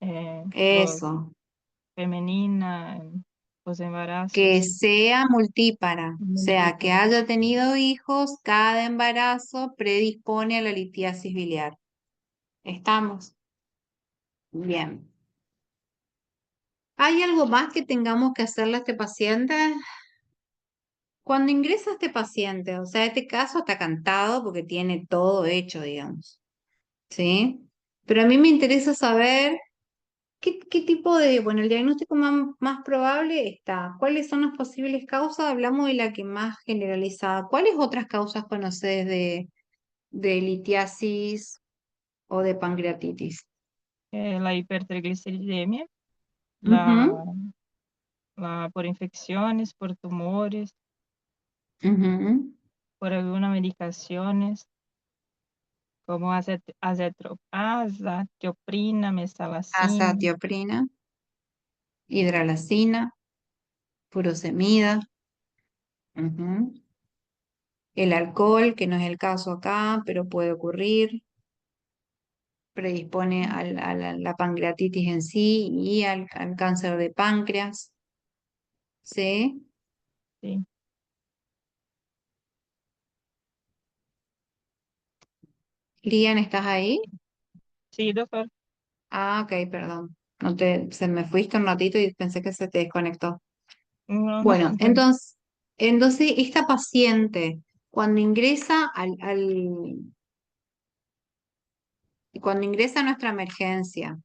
los Eso. femenina, los Que embarazos sea multípara, o sea, que multíparos. haya tenido hijos, cada embarazo predispone a la litiasis biliar. ¿Estamos? Bien. ¿Hay algo más que tengamos que hacerle a este paciente? Cuando ingresa este paciente, o sea, este caso está cantado porque tiene todo hecho, digamos, ¿sí? Pero a mí me interesa saber qué tipo de, bueno, el diagnóstico más probable está. ¿Cuáles son las posibles causas? Hablamos de la que más generalizada. ¿Cuáles otras causas conoces de litiasis o de pancreatitis? La hipertrigliceridemia, la, Ujú, por infecciones, por tumores, ujú. por algunas medicaciones como azatioprina, mesalazina, Azatioprina, hidralazina, furosemida, ujú. El alcohol, que no es el caso acá, pero puede ocurrir, predispone a la pancreatitis en sí y al cáncer de páncreas. ¿Sí? sí, Lian, ¿estás ahí? sí, doctor. Ah, ok, perdón. No se me fuiste un ratito y pensé que se te desconectó. No, no, Bueno, entonces esta paciente, cuando ingresa cuando ingresa a nuestra emergencia,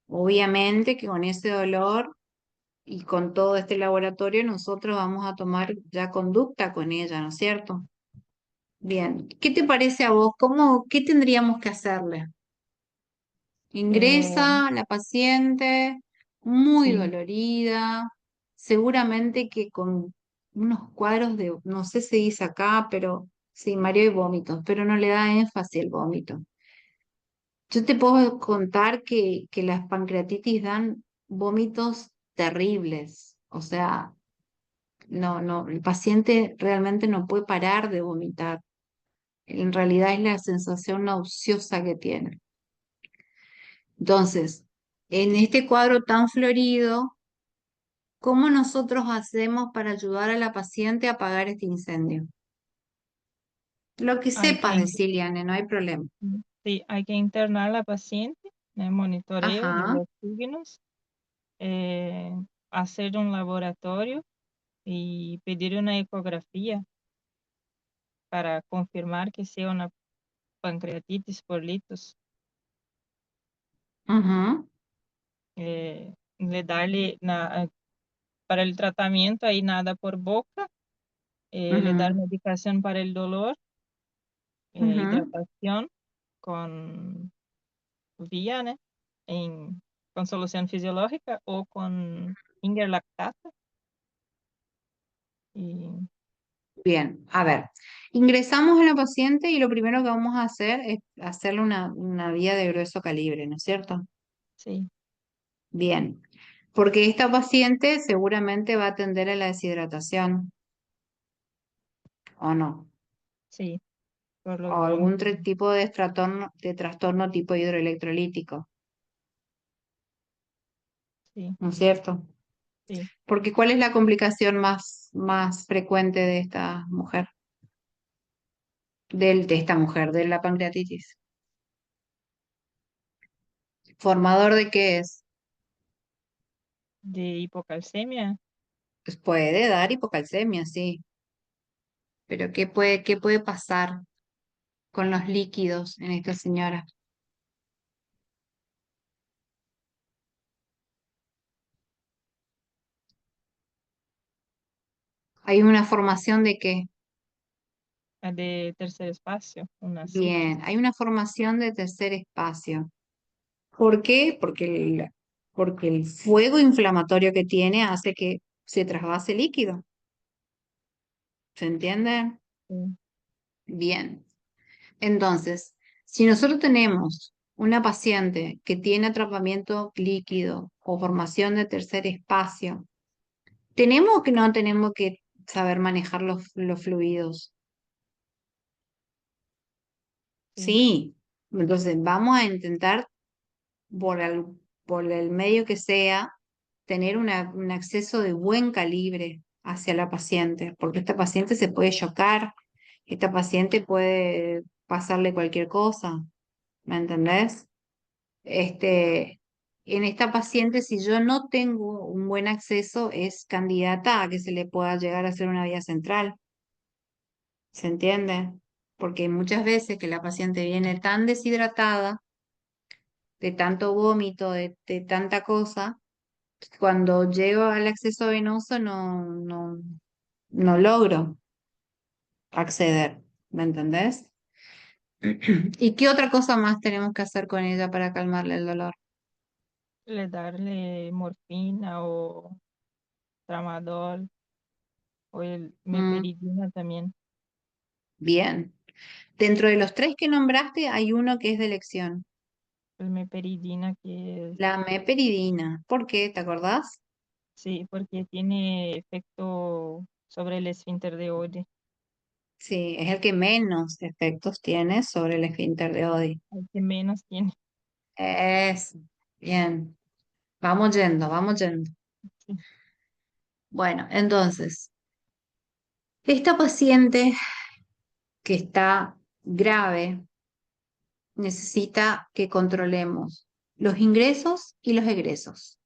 obviamente que con ese dolor y con todo este laboratorio nosotros vamos a tomar ya conducta con ella, ¿no es cierto? Bien, ¿qué te parece a vos? ¿Qué tendríamos que hacerle? eh, Ingresa la paciente muy sí, dolorida, seguramente que con unos cuadros de, no sé si dice acá, pero sí, mareo y vómitos, pero no le da énfasis el vómito. Yo te puedo contar que las pancreatitis dan vómitos terribles, o sea, no, el paciente realmente no puede parar de vomitar. En realidad es la sensación nauseosa que tiene. Entonces, en este cuadro tan florido, ¿cómo nosotros hacemos para ayudar a la paciente a apagar este incendio? Lo que Hay sepas que, decir, Liane, no hay problema. sí, hay que internar a la paciente, monitoreo de Ajá, los signos, eh, hacer un laboratorio y pedir una ecografía para confirmar que sea una pancreatitis por litos. ajá, Le darle para el tratamiento hay nada por boca, le dar ajá, medicación para el dolor, ajá. hidratación con vía, ¿no? Con solución fisiológica o con ingerlactasa. Y Bien, a ver, ingresamos a la paciente y lo primero que vamos a hacer es hacerle una vía de grueso calibre, ¿no es cierto? sí, Bien, porque esta paciente seguramente va a tender a la deshidratación, ¿o no? sí, por O los algún vómitos, tipo de trastorno tipo hidroelectrolítico, sí, ¿no es cierto? sí. Porque ¿cuál es la complicación más frecuente de esta mujer? De esta mujer, de la pancreatitis. ¿Formador de qué es? De hipocalcemia, Pues puede dar hipocalcemia, sí, pero ¿qué puede pasar con los líquidos en esta señora? ¿Hay una formación de qué? de tercer espacio, una sepsis. Bien, hay una formación de tercer espacio. ¿Por qué? Porque el fuego inflamatorio que tiene hace que se trasvase líquido. ¿Se entiende? Sí, Bien. Entonces, si nosotros tenemos una paciente que tiene atrapamiento líquido o formación de tercer espacio, ¿tenemos que no tenemos que saber manejar los fluidos? sí, Sí. Entonces, vamos a intentar por el medio que sea, tener un acceso de buen calibre hacia la paciente, porque esta paciente se puede chocar, esta paciente puede pasarle cualquier cosa, ¿me entendés? En esta paciente, si yo no tengo un buen acceso, es candidata a que se le pueda llegar a hacer una vía central, ¿se entiende? Porque muchas veces que la paciente viene tan deshidratada, de tanto vómito, de tanta cosa, cuando llego al acceso venoso no logro acceder, ¿me entendés? ¿Y qué otra cosa más tenemos que hacer con ella para calmarle el dolor? le darle morfina o tramadol o el Mm, meperidina también. bien. Dentro de los tres que nombraste hay uno que es de elección, El meperidina que es, la meperidina. ¿Por qué? ¿Te acordás? sí, porque tiene efecto sobre el esfínter de Oddi, Sí, es el que menos efectos tiene sobre el esfínter de Oddi. el que menos tiene. Es bien. Vamos yendo, vamos yendo. Sí, Bueno, entonces, esta paciente que está grave necesita que controlemos los ingresos y los egresos,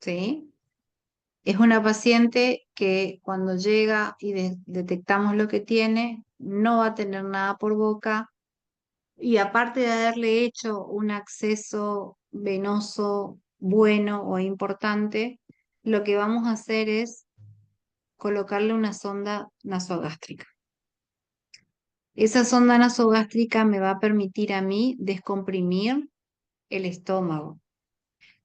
¿sí? Es una paciente que cuando llega y detectamos lo que tiene, no va a tener nada por boca y aparte de haberle hecho un acceso venoso bueno o importante, lo que vamos a hacer es colocarle una sonda nasogástrica. Esa sonda nasogástrica me va a permitir a mí descomprimir el estómago.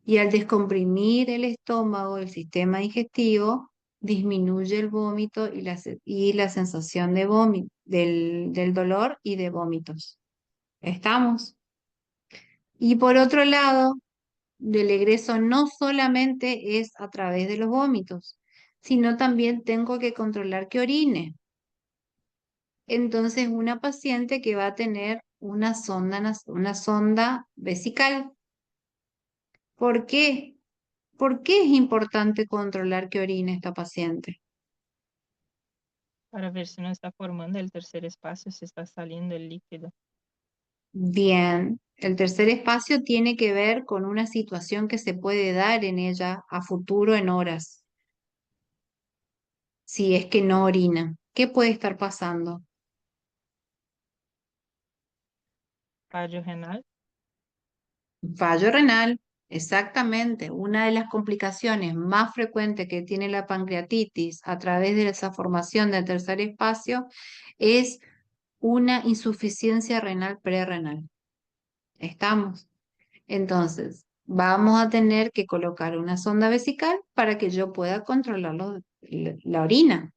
Y al descomprimir el estómago, el sistema digestivo, disminuye el vómito y la sensación de vómito, del dolor y de vómitos. ¿Estamos? Y por otro lado, el egreso no solamente es a través de los vómitos, sino también tengo que controlar que orine. Entonces, una paciente que va a tener una sonda vesical. ¿Por qué? ¿Por qué es importante controlar que orine esta paciente? Para ver si no está formando el tercer espacio, si está saliendo el líquido. Bien, el tercer espacio tiene que ver con una situación que se puede dar en ella a futuro en horas, si es que no orina. ¿Qué puede estar pasando? Fallo renal. Fallo renal, exactamente. Una de las complicaciones más frecuentes que tiene la pancreatitis a través de esa formación del tercer espacio es una insuficiencia renal prerrenal. ¿Estamos? Entonces, vamos a tener que colocar una sonda vesical para que yo pueda controlar la orina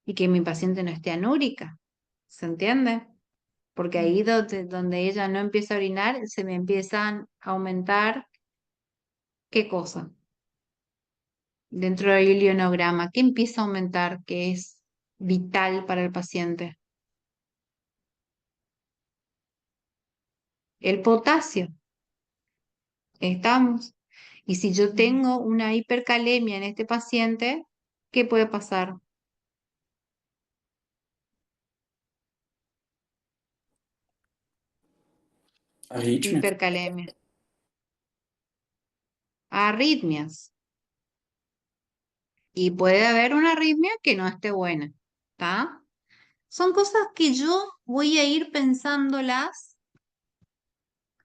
y que mi paciente no esté anúrica. ¿Se entiende? Porque ahí donde ella no empieza a orinar, se me empiezan a aumentar, ¿qué cosa? Dentro del ilionograma, ¿qué empieza a aumentar que es vital para el paciente? El potasio. ¿Estamos? Y si yo tengo una hipercalemia en este paciente, ¿qué puede pasar? Arritmia. Hipercalemia. Arritmias. Y puede haber una arritmia que no esté buena. ¿Está? Son cosas que yo voy a ir pensándolas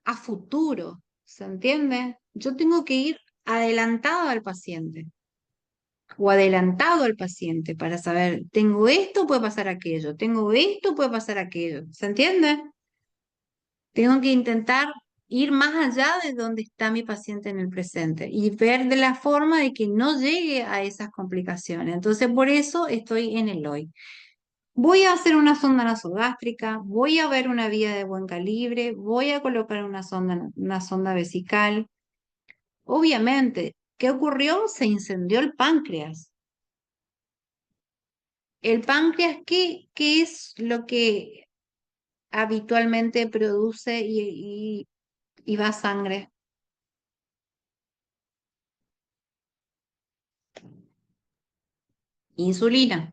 a futuro. ¿Se entiende? Yo tengo que ir adelantado al paciente o adelantado al paciente para saber, tengo esto, puede pasar aquello, tengo esto, puede pasar aquello. ¿Se entiende? Tengo que intentar ir más allá de donde está mi paciente en el presente y ver de la forma de que no llegue a esas complicaciones. Entonces, por eso estoy en el hoy. Voy a hacer una sonda nasogástrica, voy a ver una vía de buen calibre, voy a colocar una sonda vesical. Obviamente, ¿qué ocurrió? Se incendió el páncreas. El páncreas, ¿qué es lo que habitualmente produce y va a sangre? Insulina.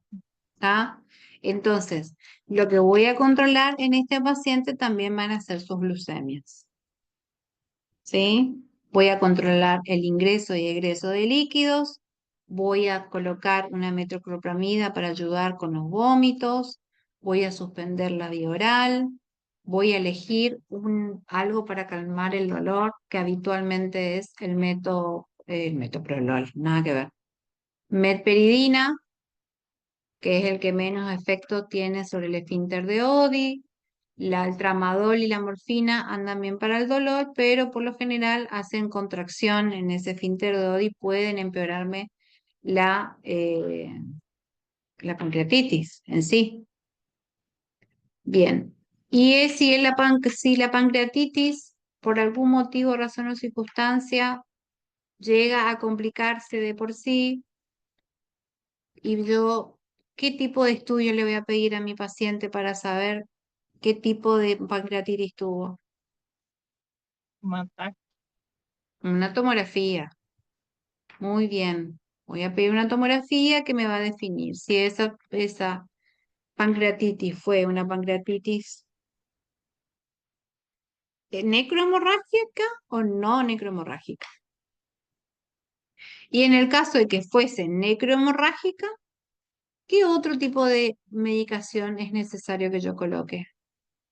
¿Tá? Entonces, lo que voy a controlar en este paciente también van a ser sus glucemias. ¿Sí? Voy a controlar el ingreso y egreso de líquidos. Voy a colocar una metoclopramida para ayudar con los vómitos. Voy a suspender la vía oral. Voy a elegir algo para calmar el dolor, que habitualmente es el metoprolol, nada que ver. Metperidina, que es el que menos efecto tiene sobre el esfínter de Oddi. El tramadol y la morfina andan bien para el dolor, pero por lo general hacen contracción en ese esfínter de Oddi y pueden empeorarme la, eh, la pancreatitis en sí. Bien. Y si la pancreatitis, por algún motivo, razón o circunstancia, llega a complicarse de por sí, y yo, ¿qué tipo de estudio le voy a pedir a mi paciente para saber qué tipo de pancreatitis tuvo? Matar. Una tomografía. Muy bien. Voy a pedir una tomografía que me va a definir si esa pancreatitis fue una pancreatitis necrohemorrágica o no necrohemorrágica. Y en el caso de que fuese necrohemorrágica, ¿qué otro tipo de medicación es necesario que yo coloque?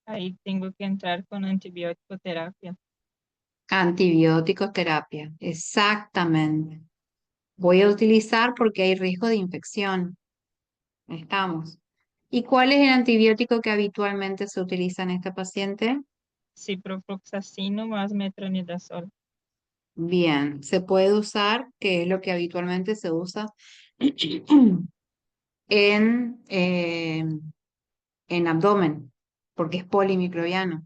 Ahí tengo que entrar con antibiótico terapia. Antibióticos terapia, exactamente. Voy a utilizar porque hay riesgo de infección. Estamos. ¿Y cuál es el antibiótico que habitualmente se utiliza en este paciente? Ciprofloxacino más metronidazol. Bien, se puede usar, que es lo que habitualmente se usa, en abdomen, porque es polimicrobiano.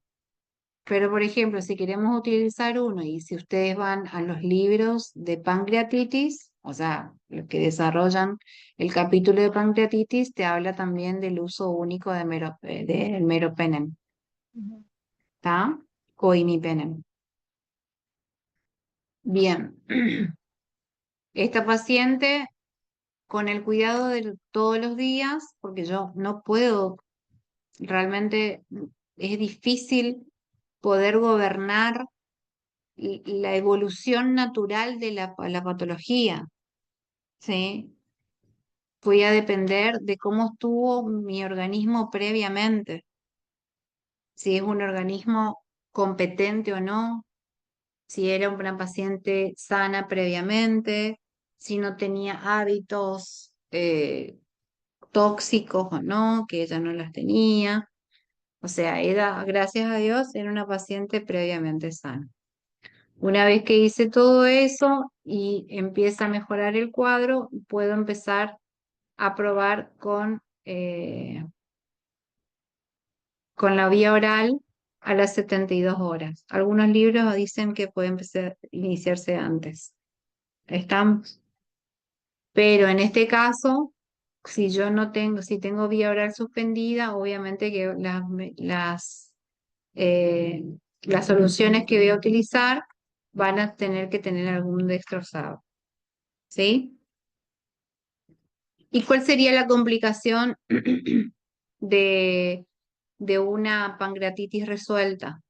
Pero, por ejemplo, si queremos utilizar uno, y si ustedes van a los libros de pancreatitis, o sea, los que desarrollan el capítulo de pancreatitis, te habla también del uso único del meropenem, Ujú. ¿está? O imipenem. Bien. Esta paciente, con el cuidado de todos los días, porque yo no puedo, realmente es difícil poder gobernar la evolución natural de la patología, ¿sí? Voy a depender de cómo estuvo mi organismo previamente, si es un organismo competente o no, si era una paciente sana previamente, si no tenía hábitos tóxicos o no, que ella no las tenía. O sea, era, gracias a Dios, era una paciente previamente sana. Una vez que hice todo eso y empieza a mejorar el cuadro, puedo empezar a probar con la vía oral a las 72 horas. Algunos libros dicen que puede iniciarse antes. ¿Estamos? Pero en este caso, si yo no tengo, si tengo vía oral suspendida, obviamente que eh, las soluciones que voy a utilizar van a tener que tener algún destrozado. ¿Sí? ¿Y cuál sería la complicación de, de una pancreatitis resuelta?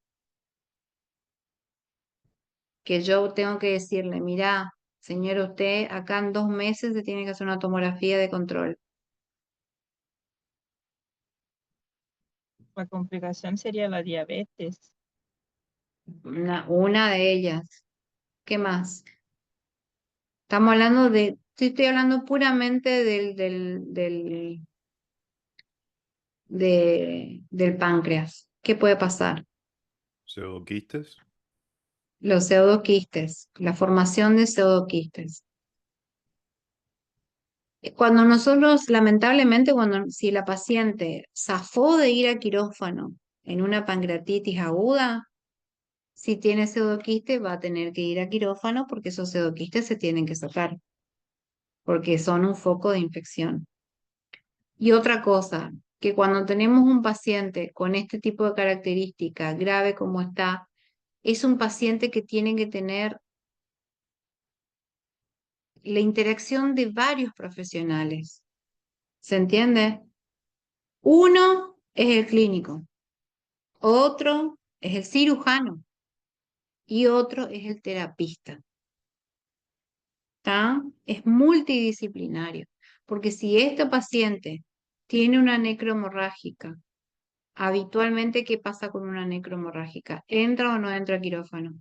Que yo tengo que decirle, mira, señor, usted acá en 2 meses se tiene que hacer una tomografía de control. La complicación sería la diabetes. Una de ellas. ¿Qué más? Estamos hablando sí, estoy hablando puramente del páncreas. ¿Qué puede pasar? Pseudoquistes. Los pseudoquistes, la formación de pseudoquistes. Cuando nosotros, lamentablemente, si la paciente zafó de ir a quirófano en una pancreatitis aguda, si tiene pseudoquiste va a tener que ir a quirófano porque esos pseudoquistes se tienen que sacar, porque son un foco de infección. Y otra cosa, que cuando tenemos un paciente con este tipo de características grave como está, es un paciente que tiene que tener la interacción de varios profesionales. ¿Se entiende? Uno es el clínico, otro es el cirujano y otro es el terapista. ¿Está? Es multidisciplinario, porque si este paciente tiene una necrohemorrágica, habitualmente, ¿qué pasa con una necrohemorrágica? ¿Entra o no entra a quirófano?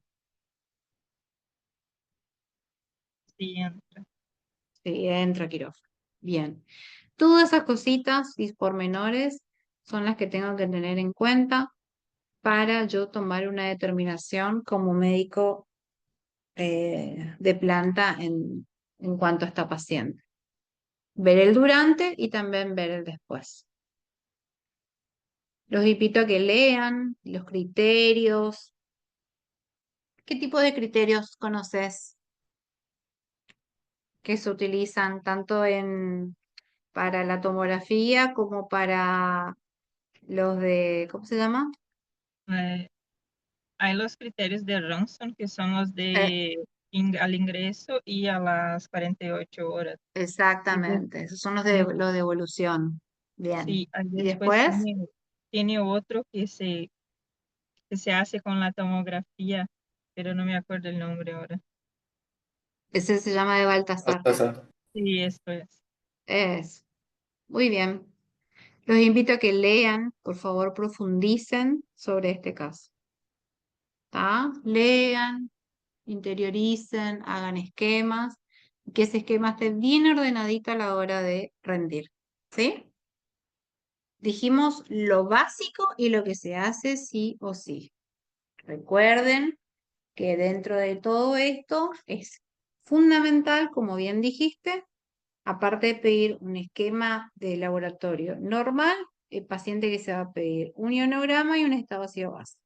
Sí, entra. Sí, entra a quirófano. Bien. Todas esas cositas y pormenores son las que tengo que tener en cuenta para yo tomar una determinación como médico de planta en cuanto a esta paciente. Ver el durante y también ver el después. Los invito a que lean los criterios. ¿Qué tipo de criterios conoces que se utilizan tanto para la tomografía como para los de, ¿cómo se llama? Eh, Hay los criterios de Ronson, que son los Eh, de al ingreso y a las 48 horas. Y exactamente, esos son des- los de evolución. Bien. sí, ahí ¿Y después después? tiene otro que se hace con la tomografía, pero no me acuerdo el nombre ahora. Ese se llama de Baltasar. Sí, esto es. Es. Muy bien. Los invito a que lean, por favor, profundicen sobre este caso. ¿Tá? Lean, interioricen, hagan esquemas, que ese esquema esté bien ordenadito a la hora de rendir. ¿Sí? Dijimos lo básico y lo que se hace sí o sí. Recuerden que dentro de todo esto es fundamental, como bien dijiste, aparte de pedir un esquema de laboratorio normal, el paciente que se va a pedir un ionograma y un estado ácido base.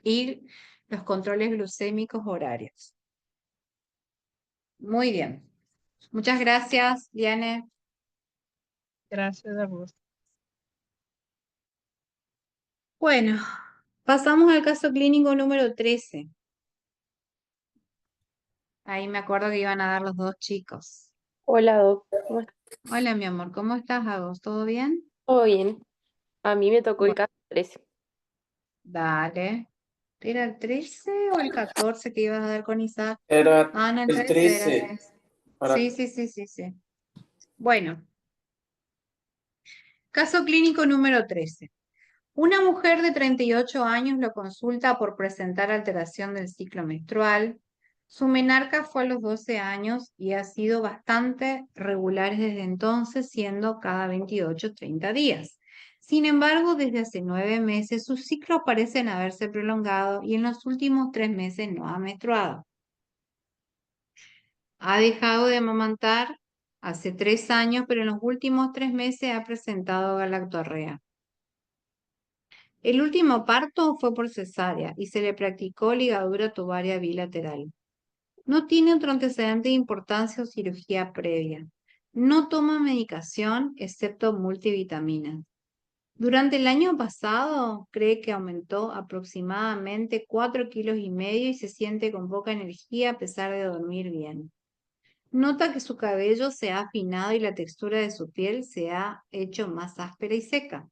Y los controles glucémicos horarios. Muy bien. Muchas gracias, Diane. Gracias a vos. Bueno, pasamos al caso clínico número 13. Ahí me acuerdo que iban a dar los dos chicos. Hola, Doc. ¿Cómo estás? Hola, mi amor, ¿cómo estás, Agos? ¿Todo bien? ¿Todo bien? A mí me tocó el Bueno, caso 13. dale. ¿Era el 13 o el 14 que ibas a dar con Isaac? Era Ah, no, el el 13 era el 13 13. para... Sí. Bueno, caso clínico número 13. Una mujer de 38 años lo consulta por presentar alteración del ciclo menstrual. Su menarca fue a los 12 años y ha sido bastante regular desde entonces, siendo cada 28-30 días. Sin embargo, desde hace 9 meses sus ciclos parecen haberse prolongado y en los últimos 3 meses no ha menstruado. Ha dejado de amamantar hace 3 años, pero en los últimos 3 meses ha presentado galactorrea. El último parto fue por cesárea y se le practicó ligadura tubaria bilateral. No tiene otro antecedente de importancia o cirugía previa. No toma medicación excepto multivitaminas. Durante el año pasado cree que aumentó aproximadamente 4,5 kilos y se siente con poca energía a pesar de dormir bien. Nota que su cabello se ha afinado y la textura de su piel se ha hecho más áspera y seca.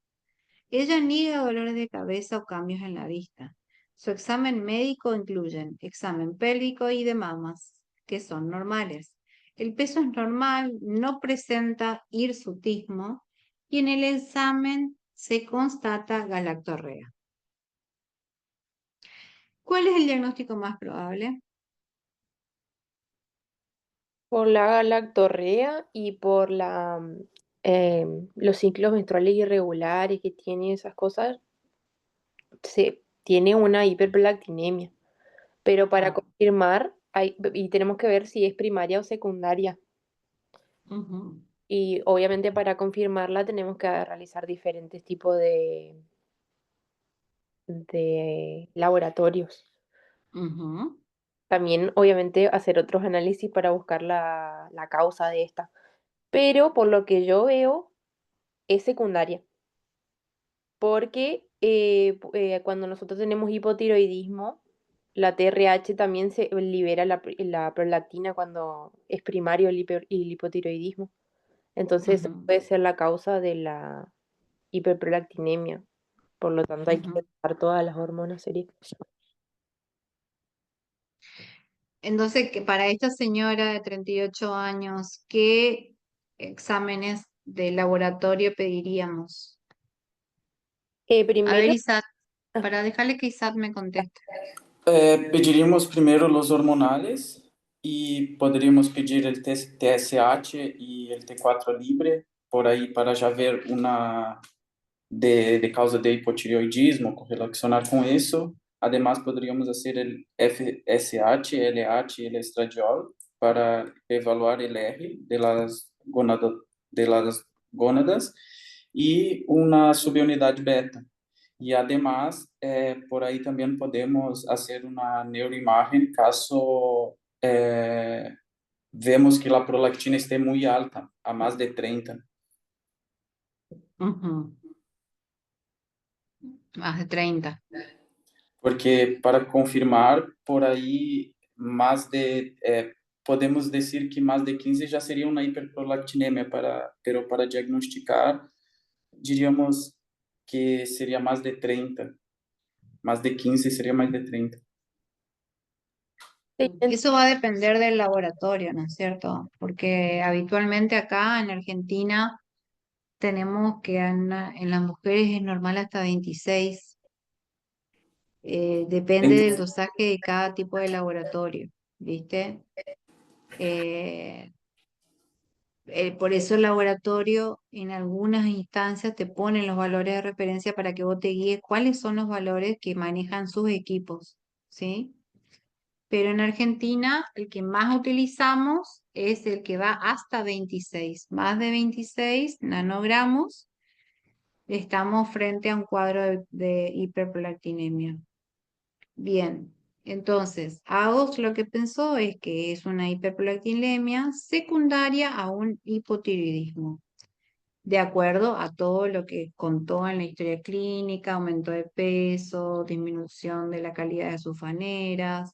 Ella niega dolores de cabeza o cambios en la vista. Su examen médico incluye examen pélvico y de mamas, que son normales. El peso es normal, no presenta hirsutismo y en el examen se constata galactorrea. ¿Cuál es el diagnóstico más probable? Por la galactorrea y por los ciclos menstruales irregulares que tiene esas cosas, se tiene una hiperprolactinemia. Pero para Ah, confirmar, y tenemos que ver si es primaria o secundaria. ujú, Y obviamente para confirmarla tenemos que realizar diferentes tipos de laboratorios. ujú. También, obviamente, hacer otros análisis para buscar la causa de esta. Pero por lo que yo veo, es secundaria. Porque cuando nosotros tenemos hipotiroidismo, la TRH también se libera la prolactina cuando es primario el hipotiroidismo. Entonces, Ujú, puede ser la causa de la hiperprolactinemia. Por lo tanto, hay que ujú. tratar todas las hormonas serias. Entonces, que para esta señora de 38 años, ¿qué exámenes de laboratorio pediríamos? A ver, Primero, Isaac, ah, para dejarle que Isaac me conteste. Pediríamos primero los hormonales y podríamos pedir el TSH y el T4 libre por ahí para ya ver una de causa de hipotireoidismo, correlacionar con eso. Además, podríamos hacer el FSH, LH y el estradiol para evaluar el R de las gónadas y una subunidad beta. Y además, por ahí también podemos hacer una neuroimagen caso vemos que la prolactina esté muy alta, a más de 30. Ujú, más de 30. Porque para confirmar, por ahí, podemos decir que más de 15 já seria uma hiperprolactinemia, pero para diagnosticar, diríamos que seria mais de 30. Más de 15 sería más de 30. sí, Eso va a depender del laboratorio, ¿no es cierto? Porque habitualmente acá en Argentina tenemos que en las mujeres es normal hasta 26. Depende del dosaje de cada tipo de laboratorio, ¿viste? Eh, por eso el laboratorio en algunas instancias te ponen los valores de referencia para que vos te guíes cuáles son los valores que manejan sus equipos, ¿sí? Pero en Argentina el que más utilizamos es el que va hasta 26. Más de 26 nanogramos, estamos frente a un cuadro de hiperprolactinemia. Bien, entonces, AOS lo que pensó es que es una hiperprolactinemia secundaria a un hipotiroidismo, de acuerdo a todo lo que contó en la historia clínica: aumento de peso, disminución de la calidad de sus faneras,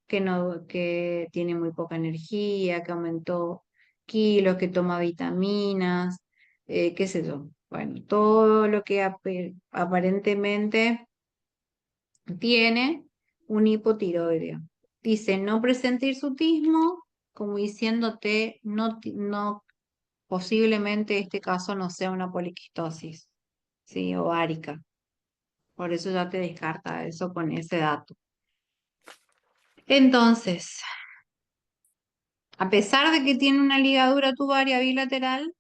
que no, que tiene muy poca energía, que aumentó kilos, que toma vitaminas, qué sé yo. Bueno, todo lo que aparentemente tiene un hipotiroideo. Dice, no presenta hirsutismo, como diciéndote, no, posiblemente este caso no sea una poliquistosis, ¿sí? Ovárica. Por eso ya te descarta eso con ese dato. Entonces, a pesar de que tiene una ligadura tubaria bilateral,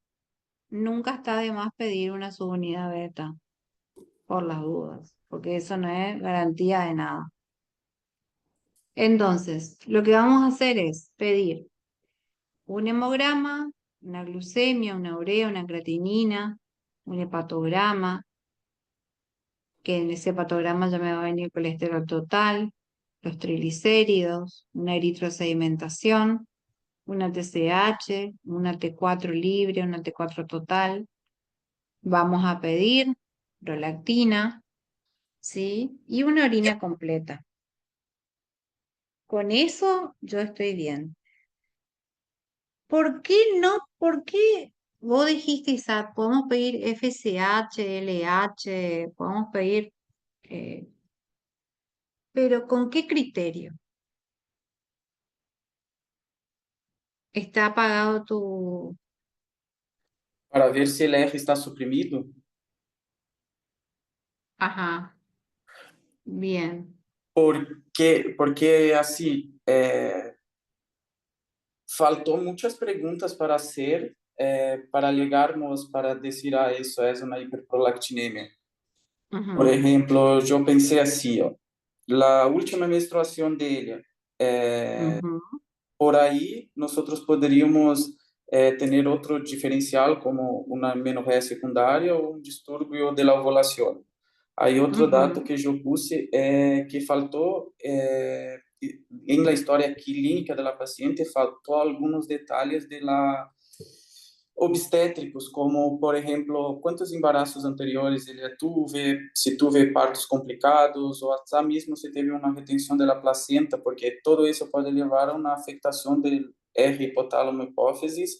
nunca está de más pedir una subunidad beta, por las dudas, porque eso no es garantía de nada. Entonces, lo que vamos a hacer es pedir un hemograma, una glucemia, una urea, una creatinina, un hepatograma, que en ese hepatograma ya me va a venir colesterol total, los triglicéridos, una eritrosedimentación, una TSH, una T4 libre, una T4 total. Vamos a pedir prolactina, ¿sí? Y una orina completa. Con eso yo estoy bien. ¿Por qué no? ¿Por qué vos dijiste, Isaac, podemos pedir FSH, LH, podemos pedir, eh, pero ¿con qué criterio? ¿Está apagado tu... Para ver si el eje está suprimido. Ajá, bien. Porque así, faltó muchas preguntas para hacer para llegarmos para decir, eso es una hiperprolactinemia. Por Ujú, ejemplo, yo pensé así, ó, la última menstruación de ella, ujú, por ahí nosotros podríamos tener otro diferencial como una menorrea secundaria o un disturbio de la ovulación. Hay otro dato ujú. que yo puse que faltó en la historia clínica de la paciente, faltó algunos detalles de la obstétricos, como, por ejemplo, quantos embarazos anteriores ele tuve, se tuve partos complicados, ou até mesmo se teve uma retenção da placenta, porque todo isso pode levar a uma afectação do R hipotálamo hipófisis,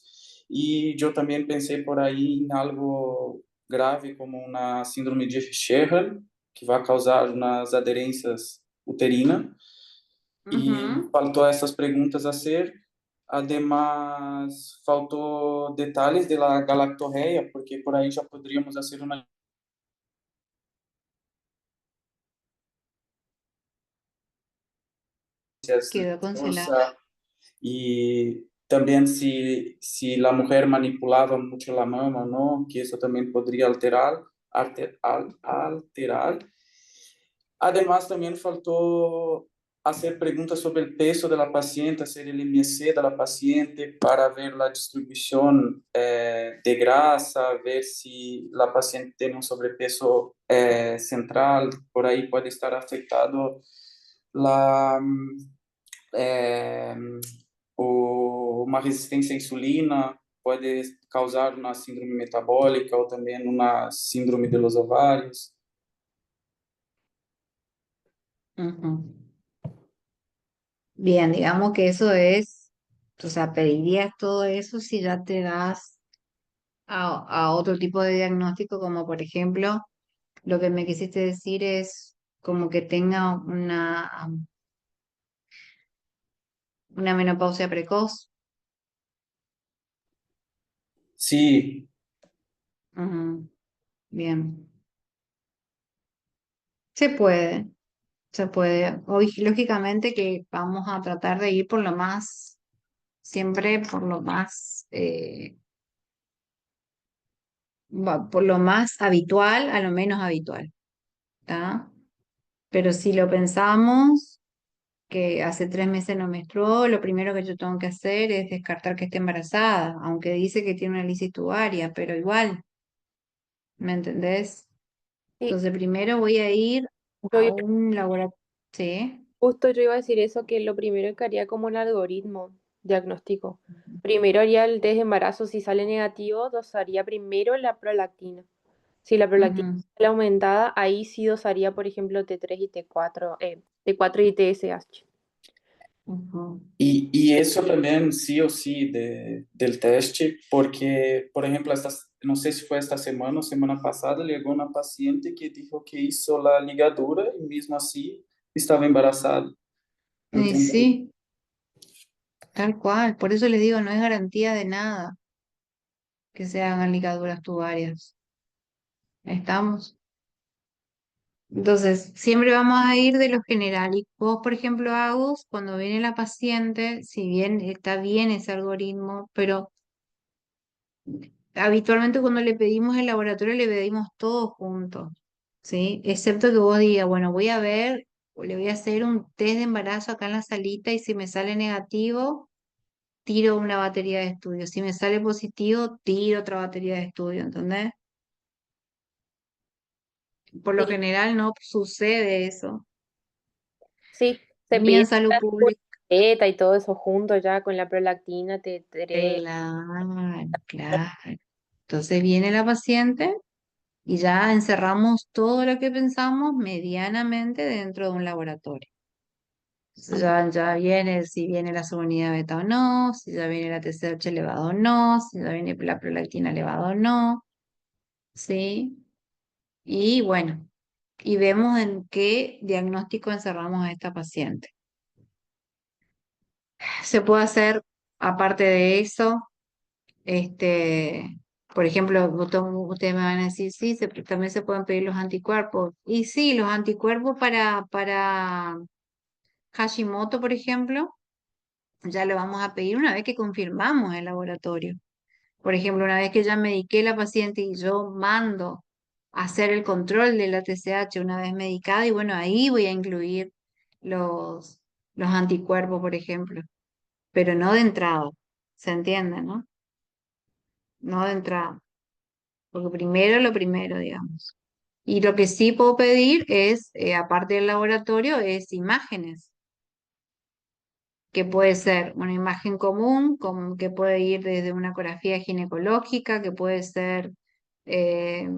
e eu também pensei por aí em algo grave, como uma síndrome de Sherman, que vai causar nas aderências uterinas, e Ujú. faltou essas perguntas a ser. Además, faltó detalles de la galactorrea, porque por ahí ya podríamos hacer una Quedó congelado. cosa. Y también si la mujer manipulaba mucho la mama, ¿no? Que eso también podría alterar. Además, también faltó hacer preguntas sobre el peso de la paciente, hacer el IMC de la paciente para ver la distribución de grasa, ver si la paciente tiene un sobrepeso central, por ahí puede estar afectado la, eh, uma resistência à insulina, pode causar uma síndrome metabólica ou também uma síndrome de los ovários. Ujú. Bien, digamos que eso es, o sea, pedirías todo eso si ya te das a otro tipo de diagnóstico, como por ejemplo, lo que me quisiste decir es como que tenga una menopausia precoz. Sí, Ujú. Bien, se puede, se puede. Hoy, lógicamente que vamos a tratar de ir por lo más, siempre por lo más, por lo más habitual a lo menos habitual, ¿tá? Pero si lo pensamos, que hace 3 meses no menstruó, lo primero que yo tengo que hacer es descartar que esté embarazada, aunque dice que tiene una lisis tubaria, pero igual, ¿me entendés? Sí, Entonces primero voy a ir yo a un laboratorio, ¿sí? justo yo iba a decir eso, que lo primero que haría como un algoritmo diagnóstico. Primero haría el test de embarazo, si sale negativo, dosaría primero la prolactina. Si la prolactina Ujú, sale aumentada, ahí sí dosaría, por ejemplo, T3 y T4, T4 y TSH. ujú. Y eso también sí o sí del teste, porque, por ejemplo, no sé si fue esta semana o semana pasada, llegó una paciente que dijo que hizo la ligadura y mismo así estaba embarazada. Y Entonces, sí, tal cual, por eso les digo, no es garantía de nada que se hagan ligaduras tubarias. ¿Estamos? Entonces, siempre vamos a ir de lo general. Y vos, por ejemplo, Agus, cuando viene la paciente, si bien está bien ese algoritmo, pero habitualmente cuando le pedimos el laboratorio le pedimos todo juntos, ¿sí? Excepto que vos digas, bueno, voy a ver, o le voy a hacer un test de embarazo acá en la salita y si me sale negativo, tiro una batería de estudio. Si me sale positivo, tiro otra batería de estudio, ¿entendés? Por lo Sí, general no sucede eso, sí, se ni en pide salud la pública. beta y todo eso junto ya con la prolactina, T3. Claro, claro. Entonces viene la paciente y ya encerramos todo lo que pensamos medianamente dentro de un laboratorio. Entonces ya viene si viene la subunidad beta o no, si ya viene la TSH elevado o no, si ya viene la prolactina elevada o no, ¿sí? Y bueno, y vemos en qué diagnóstico encerramos a esta paciente. Se puede hacer, aparte de eso, Este, por ejemplo, ustedes me van a decir, sí, también se pueden pedir los anticuerpos. Y sí, los anticuerpos para Hashimoto, por ejemplo, ya lo vamos a pedir una vez que confirmamos el laboratorio. Por ejemplo, una vez que ya mediqué la paciente y yo mando a hacer el control de la TSH una vez medicada, y bueno, ahí voy a incluir los, los anticuerpos, por ejemplo, pero no de entrada. ¿Se entiende, no? No de entrada. Porque primero lo primero, digamos. Y lo que sí puedo pedir es, aparte del laboratorio, es imágenes, que puede ser una imagen común, que puede ir desde una ecografía ginecológica, que puede ser eh,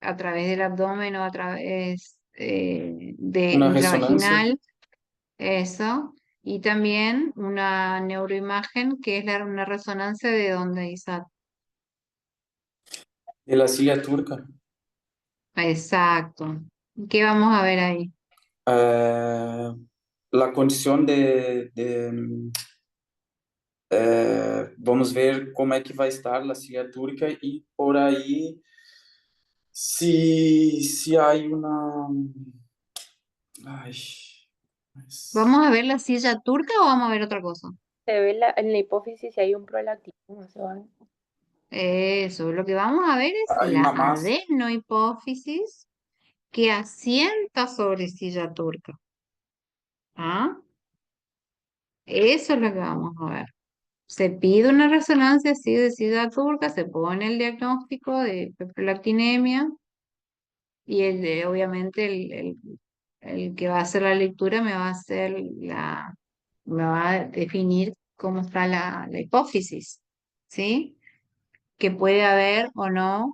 a través del abdomen o a través de una resonancia intravaginal, eso. Y también una neuroimagen, que es una resonancia de donde Isaac. de la silla turca. Exacto. ¿Qué vamos a ver ahí? Eh, la condición vamos ver como é que vai estar a silla turca e por aí se há uma... Ai, mas... ¿Vamos a ver la silla turca o vamos a ver otra cosa? Se ve en la hipófisis si hay un prolactina. No se va. Eso, lo que vamos a ver es Hay la mamás. adenohipófisis que asienta sobre silla turca. ¿Ah? Eso es lo que vamos a ver. Se pide una resonancia así de silla turca, se pone el diagnóstico de prolactinemia y obviamente el que va a hacer la lectura me va a definir cómo está la hipófisis, ¿sí? Que puede haber o no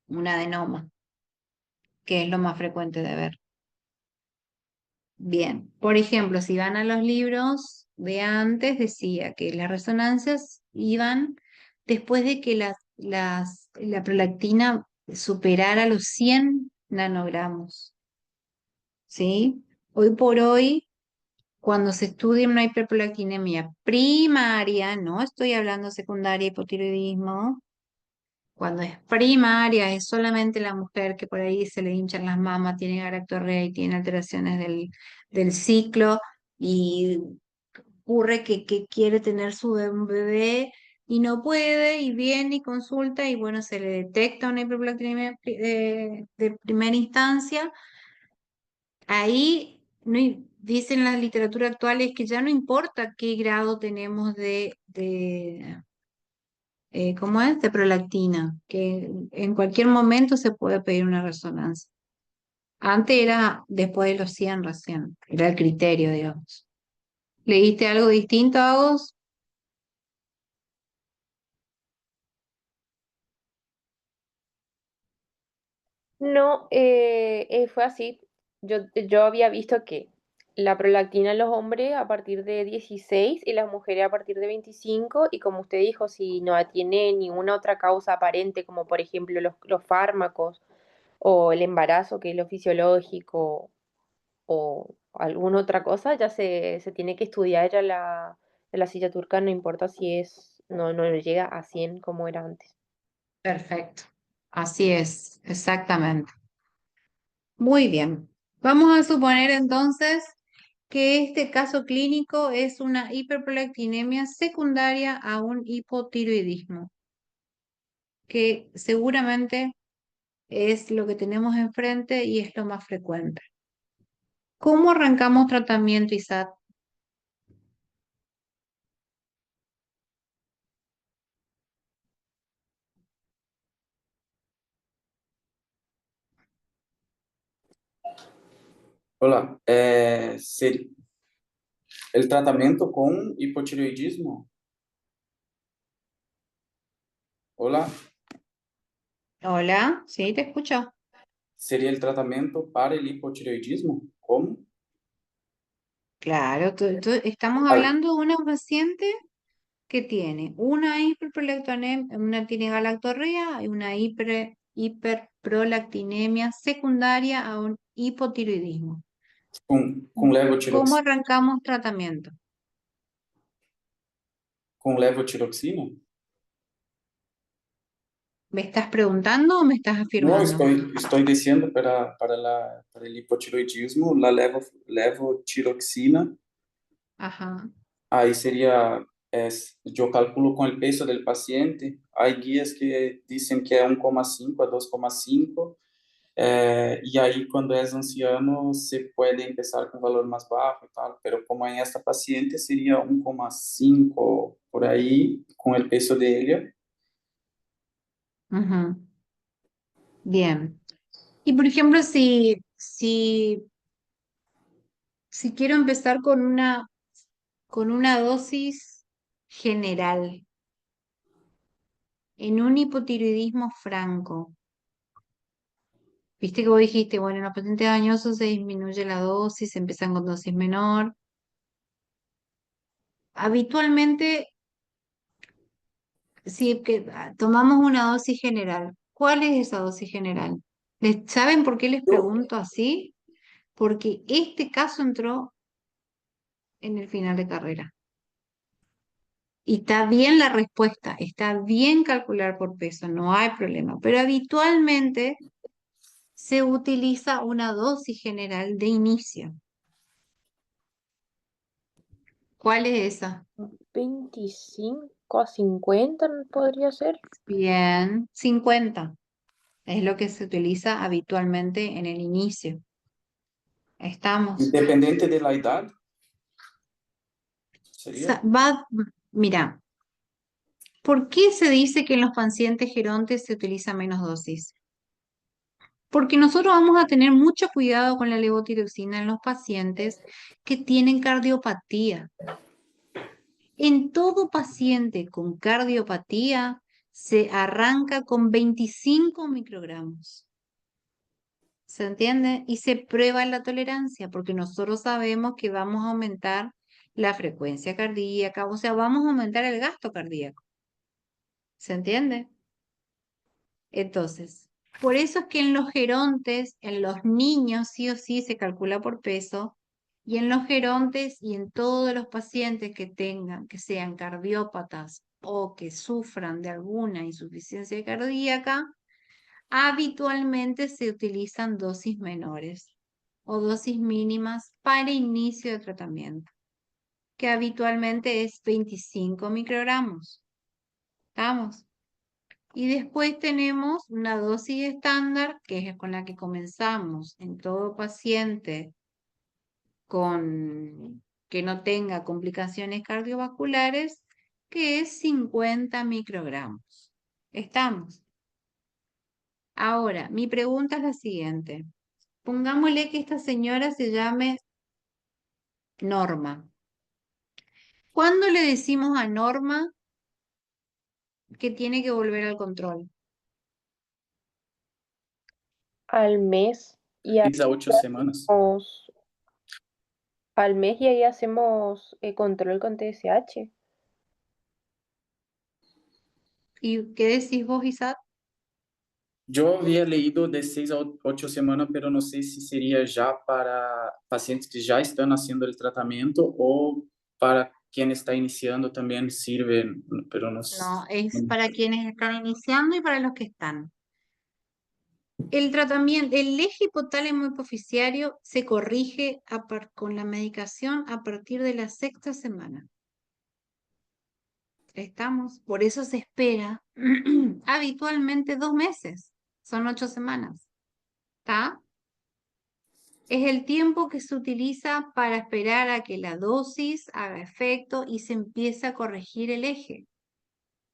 un adenoma, que es lo más frecuente de ver. Bien, por ejemplo, si van a los libros de antes, decía que las resonancias iban después de que la prolactina superara los 100 nanogramos, ¿sí? Hoy por hoy, cuando se estudia una hiperprolactinemia primaria, no estoy hablando secundaria, hipotiroidismo. Cuando es primaria, es solamente la mujer que por ahí se le hinchan las mamas, tiene galactorrea y tiene alteraciones del ciclo y ocurre que quiere tener un bebé y no puede y viene y consulta y bueno, se le detecta una hiperprolactinemia de primera instancia. Ahí dicen la literatura actual es que ya no importa qué grado tenemos ¿cómo es? De prolactina, que en cualquier momento se puede pedir una resonancia. Antes era después de los 100 recién, era el criterio, digamos. ¿Leíste algo distinto a vos? No, fue así. Yo había visto que la prolactina en los hombres a partir de 16 y las mujeres a partir de 25 y como usted dijo, si no tiene ninguna otra causa aparente, como por ejemplo los fármacos o el embarazo, que es lo fisiológico, o alguna otra cosa, ya se tiene que estudiar ya la silla turca, no importa si no llega a 100 como era antes. Perfecto. Así es, exactamente. Muy bien. Vamos a suponer entonces que este caso clínico es una hiperprolactinemia secundaria a un hipotiroidismo, que seguramente es lo que tenemos enfrente y es lo más frecuente. ¿Cómo arrancamos tratamiento, Isaac? Hola, el tratamiento con hipotiroidismo. Hola, Hola, sí, te escucho. sería el tratamiento para el hipotiroidismo. ¿Cómo? Claro, estamos Al- hablando de una paciente que tiene una hiperprolactinemia, una tiene galactorrea y una hiperprolactinemia secundaria a un hipotiroidismo. con ¿Cómo levotiroxina. arrancamos tratamiento? Con levotiroxina. ¿Me estás preguntando o me estás No, afirmando? estoy diciendo para el hipotiroidismo, la levotiroxina. Ajá. Ahí sería, yo calculo con el peso del paciente. Hay guías que dicen que es 1,5 a 2,5. Y ahí cuando es anciano se puede empezar con valor más bajo y tal, pero como en esta paciente sería 1,5 por ahí con el peso de ella. Ujú. Bien. Y por ejemplo, si quiero empezar con una dosis general en un hipotiroidismo franco, viste que vos dijiste, bueno, en los pacientes dañosos se disminuye la dosis, se empiezan con dosis menor. Habitualmente, si que, tomamos una dosis general, ¿cuál es esa dosis general? ¿Saben por qué les Yo, pregunto así? Porque este caso entró en el final de carrera. Y está bien la respuesta, está bien calcular por peso, no hay problema, pero habitualmente se utiliza una dosis general de inicio. ¿Cuál es esa? 25 a 50 podría ser. Bien, 50. Es lo que se utiliza habitualmente en el inicio. Estamos. independiente de la edad, sería. Mira, ¿por qué se dice que en los pacientes gerontes se utiliza menos dosis? Porque nosotros vamos a tener mucho cuidado con la levotiroxina en los pacientes que tienen cardiopatía. En todo paciente con cardiopatía se arranca con 25 microgramos. ¿Se entiende? Y se prueba la tolerancia porque nosotros sabemos que vamos a aumentar la frecuencia cardíaca, o sea, vamos a aumentar el gasto cardíaco. ¿Se entiende? Entonces, por eso es que en los gerontes, en los niños sí o sí se calcula por peso, y en los gerontes y en todos los pacientes que tengan, que sean cardiópatas o que sufran de alguna insuficiencia cardíaca, habitualmente se utilizan dosis menores o dosis mínimas para inicio de tratamiento, que habitualmente es 25 microgramos. ¿Estamos? Y después tenemos una dosis estándar, que es con la que comenzamos en todo paciente que no tenga complicaciones cardiovasculares, que es 50 microgramos. ¿Estamos? Ahora, mi pregunta es la siguiente. Pongámosle que esta señora se llame Norma. ¿Cuándo le decimos a Norma que tiene que volver al control? Al mes y ahí 6 a 8 semanas. hacemos, al mes y ahí hacemos control con TSH. ¿Y qué decís vos, Isaac? Yo había leído de 6 a 8 semanas, pero no sé si sería ya para pacientes que ya están haciendo el tratamiento o para quien está iniciando también sirve, pero no sé. No, es para quienes están iniciando y para los que están. El tratamiento, el eje hipotálamo hipoficiario se corrige con la medicación a partir de la 6ª semana. Estamos, por eso se espera habitualmente 2 meses, son 8 semanas. ¿Está? Es el tiempo que se utiliza para esperar a que la dosis haga efecto y se empiece a corregir el eje.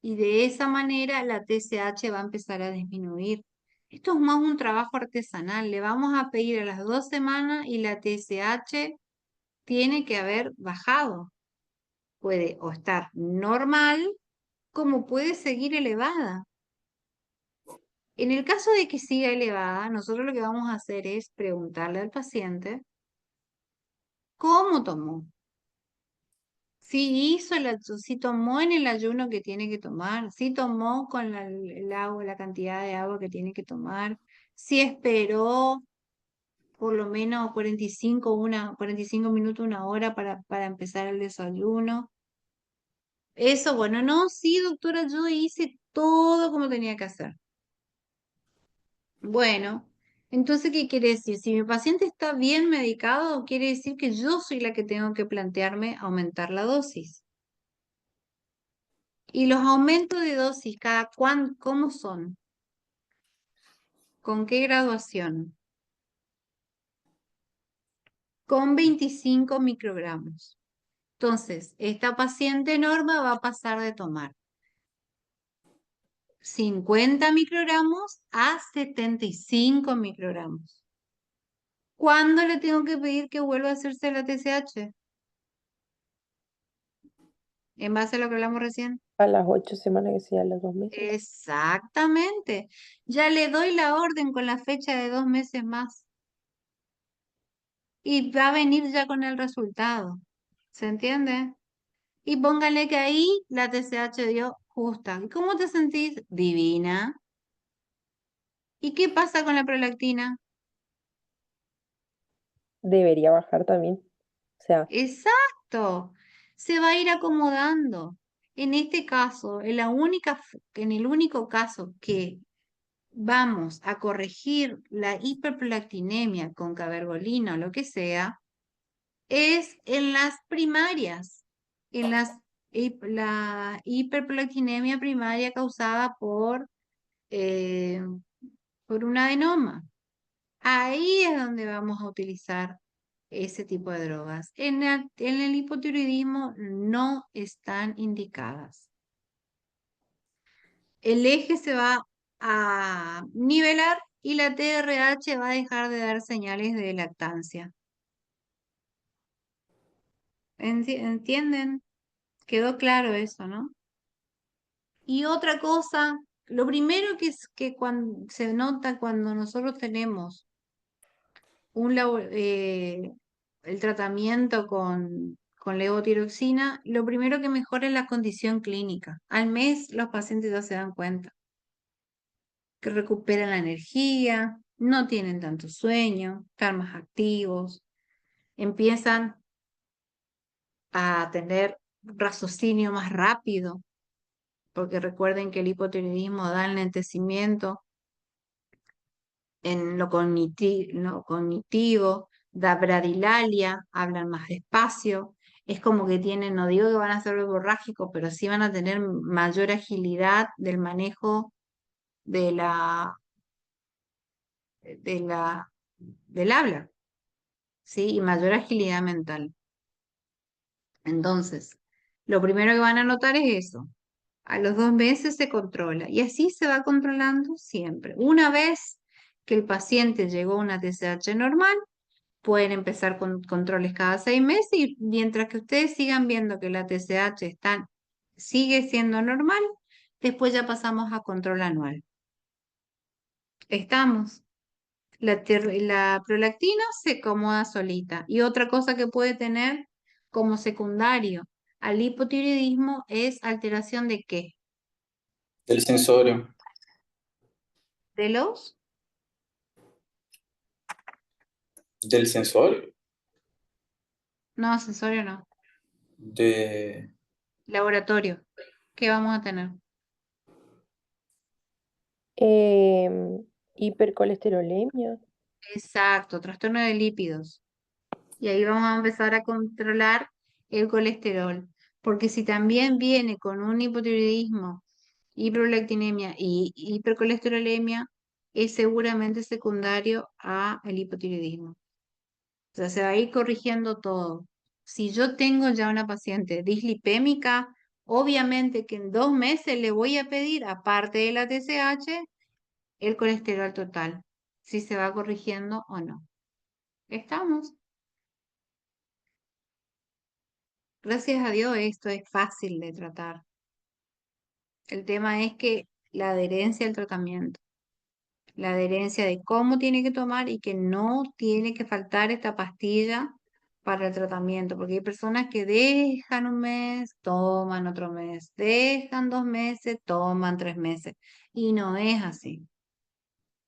Y de esa manera la TSH va a empezar a disminuir. Esto es más un trabajo artesanal. Le vamos a pedir a las 2 semanas y la TSH tiene que haber bajado. Puede o estar normal, como puede seguir elevada. En el caso de que siga elevada, nosotros lo que vamos a hacer es preguntarle al paciente cómo tomó. Si tomó en el ayuno que tiene que tomar, si tomó con el agua, la cantidad de agua que tiene que tomar, si esperó por lo menos 45 minutos, 1 hora para empezar el desayuno. Eso, bueno, no, sí, doctora, yo hice todo como tenía que hacer. Bueno, entonces, ¿qué quiere decir? Si mi paciente está bien medicado, quiere decir que yo soy la que tengo que plantearme aumentar la dosis. ¿Y los aumentos de dosis, cómo son? ¿Con qué graduación? Con 25 microgramos. Entonces, esta paciente Norma va a pasar de tomar 50 microgramos a 75 microgramos. ¿Cuándo le tengo que pedir que vuelva a hacerse la TSH? En base a lo que hablamos recién. A las 8 semanas, que serían los 2 meses. Exactamente. Ya le doy la orden con la fecha de 2 meses más. Y va a venir ya con el resultado. ¿Se entiende? Y póngale que ahí la TSH dio justa. ¿Y cómo te sentís? Divina. ¿Y qué pasa con la prolactina? Debería bajar también. O sea, Exacto. Se va a ir acomodando. En este caso, en el único caso que vamos a corregir la hiperprolactinemia con cabergolina o lo que sea, es en las primarias, en la hiperprolactinemia primaria causada eh, por un adenoma. Ahí es donde vamos a utilizar ese tipo de drogas. En el hipotiroidismo no están indicadas. El eje se va a nivelar y la TRH va a dejar de dar señales de lactancia. ¿Entienden? Quedó claro eso, ¿no? Y otra cosa, lo primero que se nota cuando nosotros tenemos el tratamiento con levotiroxina, lo primero que mejora es la condición clínica. Al mes los pacientes ya se dan cuenta que recuperan la energía, no tienen tanto sueño, están más activos, empiezan a tener raciocinio más rápido, porque recuerden que el hipotiroidismo da enlentecimiento en lo cognitivo, da bradilalia, hablan más despacio, es como que tienen, no digo que van a ser verborrágicos, pero sí van a tener mayor agilidad del manejo de la, de la, del habla. ¿sí? Y mayor agilidad mental. Entonces, lo primero que van a notar es eso. A los 2 meses se controla y así se va controlando siempre. Una vez que el paciente llegó a una TSH normal, pueden empezar con controles cada 6 meses y mientras que ustedes sigan viendo que la TSH sigue siendo normal, después ya pasamos a control anual. Estamos. La prolactina se acomoda solita. Y otra cosa que puede tener como secundario al hipotiroidismo es alteración de qué? Del sensorio, De los del sensorio, no, sensorio no. de, Laboratorio. ¿Qué vamos a tener? Hipercolesterolemia. Exacto, trastorno de lípidos. Y ahí vamos a empezar a controlar el colesterol. Porque si también viene con un hipotiroidismo, hiperprolactinemia y hipercolesterolemia, es seguramente secundario a el hipotiroidismo. O sea, se va a ir corrigiendo todo. Si yo tengo ya una paciente dislipémica, obviamente que en 2 meses le voy a pedir, aparte de la TSH, el colesterol total, si se va corrigiendo o no. Estamos. Gracias a Dios esto es fácil de tratar. El tema es que la adherencia al tratamiento, la adherencia de cómo tiene que tomar y que no tiene que faltar esta pastilla para el tratamiento, porque hay personas que dejan un mes, toman otro mes, dejan 2 meses, toman 3 meses, y no es así.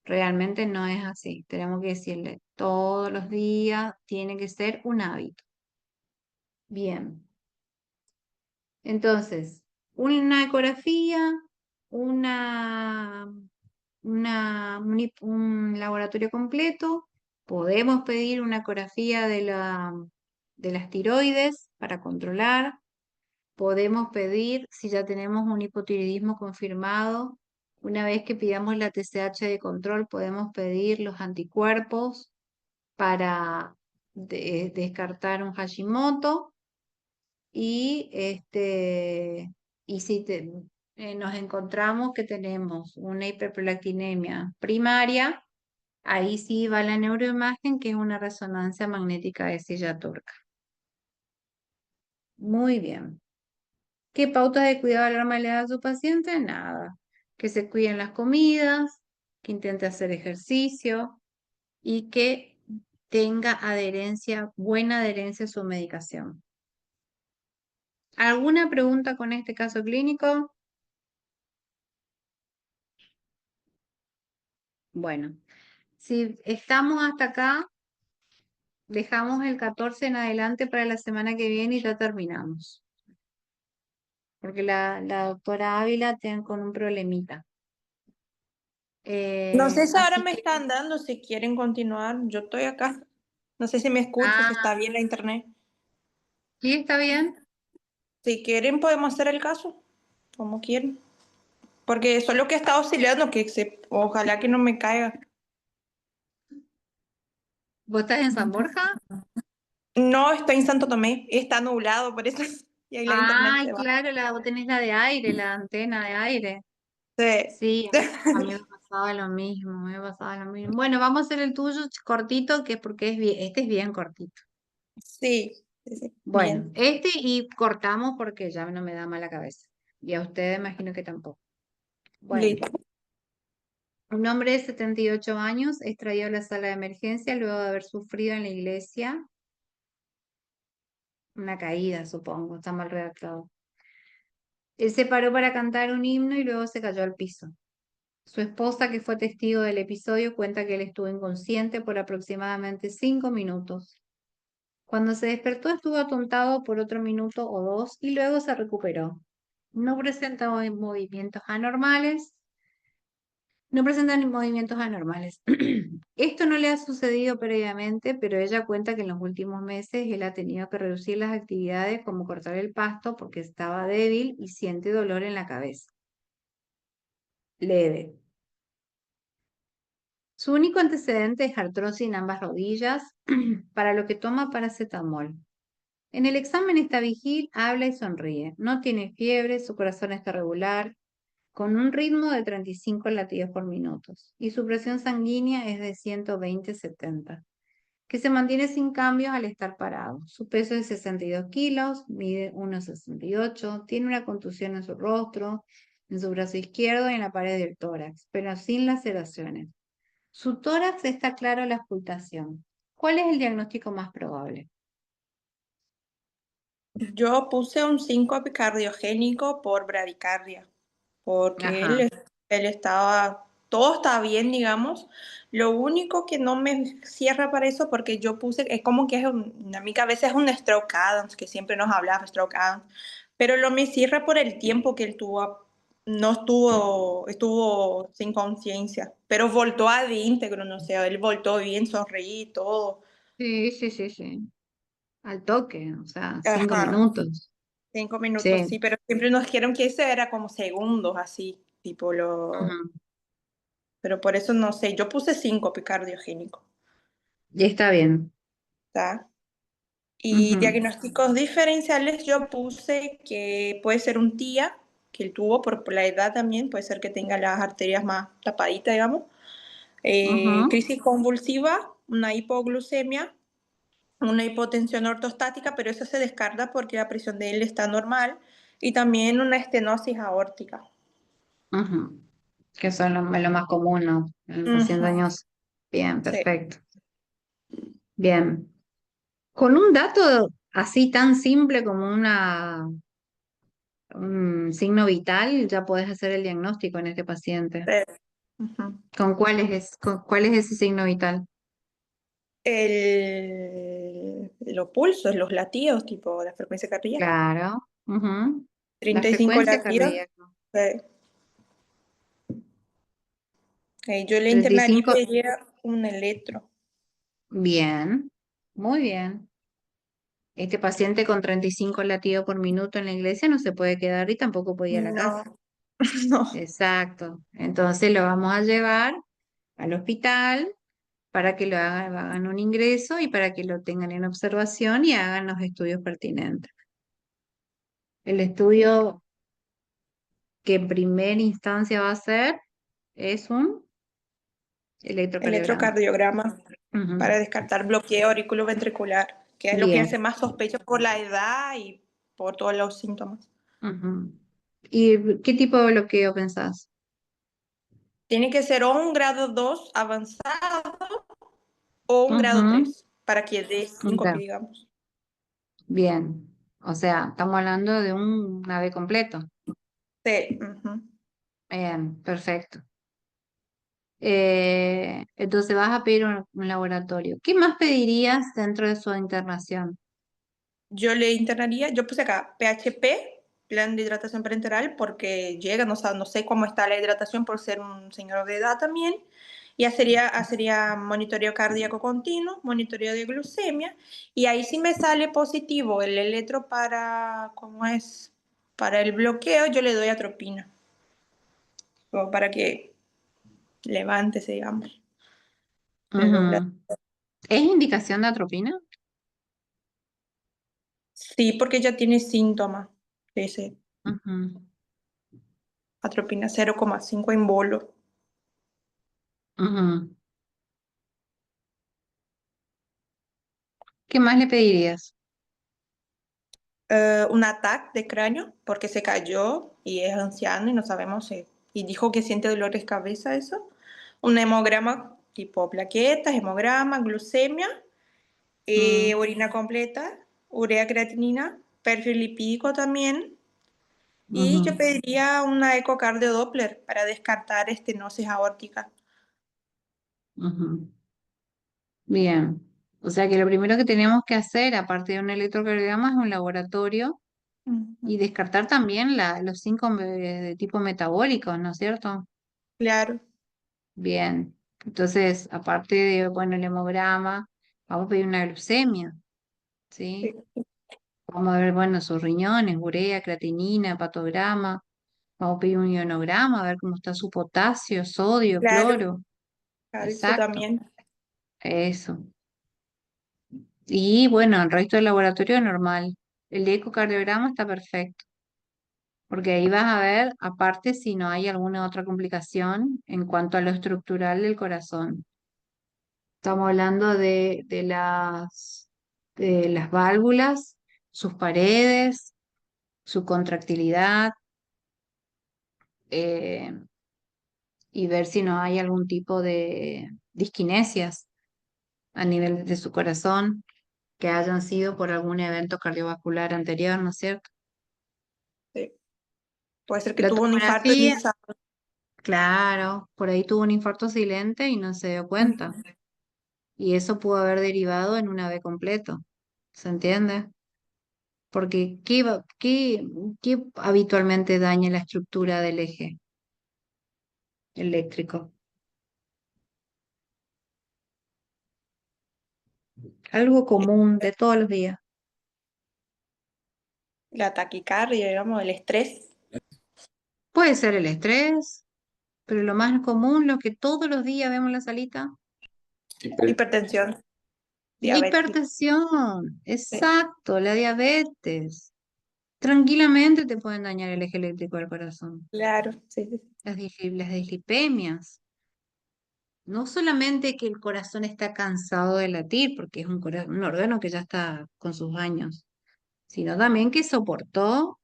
Realmente no es así. Tenemos que decirle todos los días, tiene que ser un hábito. Bien. Entonces, una ecografía, una, un laboratorio completo, podemos pedir una ecografía de las tiroides para controlar, podemos pedir, si ya tenemos un hipotiroidismo confirmado, una vez que pidamos la TSH de control, podemos pedir los anticuerpos para descartar un Hashimoto y si nos encontramos que tenemos una hiperprolactinemia primaria, ahí sí va la neuroimagen, que es una resonancia magnética de silla turca. Muy bien. ¿Qué pautas de cuidado alarma le da a su paciente? Nada. Que se cuiden las comidas, que intente hacer ejercicio y que tenga adherencia, buena adherencia a su medicación. ¿Alguna pregunta con este caso clínico? Bueno, si estamos hasta acá, dejamos el 14 en adelante para la semana que viene y ya terminamos. Porque la doctora Ávila tiene con un problemita. No sé si ahora Así me que, están dando, si quieren continuar. Yo estoy acá. No sé si me escuchas, si está bien la internet. ¿sí está bien? Si quieren, podemos hacer el caso, como quieren. Porque eso es lo que está oscilando, ojalá que no me caiga. ¿Vos estás en San Borja? No, estoy en Santo Tomé, está nublado, por eso. Y ahí la internet Ay, se va. claro, vos tenés la de aire, la antena de aire. Sí. Sí, a mí me pasaba lo mismo, me pasaba lo mismo. Bueno, vamos a hacer el tuyo cortito, que es porque este es bien cortito. Sí, sí, sí. Bueno, Bien. y cortamos porque ya no me da mala cabeza. Y a ustedes imagino que tampoco. Bueno, Listo. un hombre de 78 años es traído a la sala de emergencia luego de haber sufrido en la iglesia una caída, supongo, está mal redactado. Él se paró para cantar un himno y luego se cayó al piso. Su esposa, que fue testigo del episodio, cuenta que él estuvo inconsciente por aproximadamente 5 minutos. Cuando se despertó estuvo atontado por otro minuto o dos y luego se recuperó. No presenta movimientos anormales. No presentan movimientos anormales. Esto no le ha sucedido previamente, pero ella cuenta que en los últimos meses él ha tenido que reducir las actividades como cortar el pasto porque estaba débil y siente dolor en la cabeza. Leve. Su único antecedente es artrosis en ambas rodillas, para lo que toma paracetamol. En el examen está vigil, habla y sonríe. No tiene fiebre, su corazón está regular, con un ritmo de 35 latidos por minuto. Y su presión sanguínea es de 120/70, que se mantiene sin cambios al estar parado. Su peso es 62 kilos, mide 1,68, tiene una contusión en su rostro, en su brazo izquierdo y en la pared del tórax, pero sin laceraciones. Su tórax está claro a la auscultación. ¿Cuál es el diagnóstico más probable? Yo puse un síncope cardiogénico por bradicardia, porque Ajá. él estaba, todo estaba bien, digamos. Lo único que no me cierra para eso, porque yo puse, es como que a mi cabeza es un stroke Adams, que siempre nos hablaba stroke Adams, pero lo me cierra por el tiempo que él tuvo, no estuvo sin conciencia, pero voltó a íntegro, no sé, él voltó bien, sonreí y todo. Sí, sí, sí, sí. Al toque, o sea, 5 Ajá. minutos. 5 minutos, Sí. sí, pero siempre nos dijeron que ese era como segundos, así, tipo lo... Ujú. Pero por eso no sé, yo puse 5 cardiogénico, Y está bien. ¿está? Y Ujú, diagnósticos diferenciales yo puse que puede ser un TIA, que él tuvo por la edad también, puede ser que tenga las arterias más tapaditas, digamos. ujú, Crisis convulsiva, una hipoglucemia, una hipotensión ortostática, pero eso se descarta porque la presión de él está normal, y también una estenosis aórtica. ujú. Que son lo más común, ¿no? En el paciente Ujú, añoso. Bien, sí. perfecto. Bien. Con un dato así tan simple como un signo vital, ya podés hacer el diagnóstico en este paciente. Sí. Ujú. ¿Cuál es ese signo vital? Los pulsos, los latidos, tipo la frecuencia cardíaca. Claro. Ujú. La 35 frecuencia latidos. cardíaca. Sí. Yo le internaría y 35. pediría un electro. Bien. Muy bien. Este paciente con 35 latidos por minuto en la iglesia no se puede quedar y tampoco puede ir a la casa. No, no. Exacto. Entonces lo vamos a llevar al hospital para que hagan un ingreso y para que lo tengan en observación y hagan los estudios pertinentes. El estudio que en primera instancia va a hacer es un electrocardiograma. Electrocardiograma Ujú. para descartar bloqueo auriculoventricular, que es lo que Bien. hace más sospecha por la edad y por todos los síntomas. Ujú. ¿Y qué tipo de bloqueo pensás? Tiene que ser o un grado 2 avanzado o un grado Ujú. 3 para que dé Ok. síncope, digamos. Bien. O sea, estamos hablando de un ave completo. Sí. Ujú. Bien, perfecto. Entonces vas a pedir un laboratorio. ¿Qué más pedirías dentro de su internación? Yo le internaría, yo puse acá PHP, plan de hidratación parenteral, porque llega, no sé cómo está la hidratación por ser un señor de edad también. Y hacería monitoreo cardíaco continuo, monitoreo de glucemia, y ahí sí me sale positivo el electro para, ¿cómo es? Para el bloqueo, yo le doy atropina, o para que levántese, digamos, de los lados. Ujú. ¿Es indicación de atropina? Sí, porque ya tiene síntomas de ese Ujú, atropina 0,5 en bolo. ujú. ¿Qué más le pedirías? Un ataque de cráneo porque se cayó y es anciano y no sabemos y dijo que siente dolores de cabeza, eso. Un hemograma tipo plaquetas, hemograma, glucemia, Mm, orina completa, urea creatinina, perfil lipídico también. Y yo ujú, pediría una ecocardio Doppler para descartar estenosis aórtica. ujú. Bien. O sea que lo primero que tenemos que hacer, aparte de un electrocardiograma, es un laboratorio y Ujú. descartar también los síntomas de tipo metabólico, ¿no es cierto? Claro. Bien. Entonces, aparte de, bueno, el hemograma, vamos a pedir una glucemia, ¿sí? Sí. Vamos a ver, bueno, sus riñones, urea, creatinina, hepatograma. Vamos a pedir un ionograma, a ver cómo está su potasio, sodio, Claro. cloro. calcio Exacto, también. eso. Y bueno, el resto del laboratorio es normal. El ecocardiograma está perfecto, porque ahí vas a ver, aparte, si no hay alguna otra complicación en cuanto a lo estructural del corazón. Estamos hablando de las válvulas, sus paredes, su contractilidad, eh, y ver si no hay algún tipo de disquinesias a nivel de su corazón que hayan sido por algún evento cardiovascular anterior, ¿no es cierto? Sí. Puede ser que La tuvo un infarto y tomografía, ni sabe. claro, por ahí tuvo un infarto silente y no se dio cuenta. Y eso pudo haber derivado en un AV completo. ¿Se entiende? Porque ¿qué habitualmente daña la estructura del eje eléctrico? Algo común de todos los días. La taquicardia, digamos, el estrés, Puede ser el estrés, pero lo más común, lo que todos los días vemos en la salita, Hiper- hipertensión, la diabetes. hipertensión, Sí, exacto, la diabetes. Tranquilamente te pueden dañar el eje eléctrico del corazón. claro, sí, sí. Las dislipemias. No solamente que el corazón está cansado de latir, porque es un órgano que ya está con sus años, sino también que soportó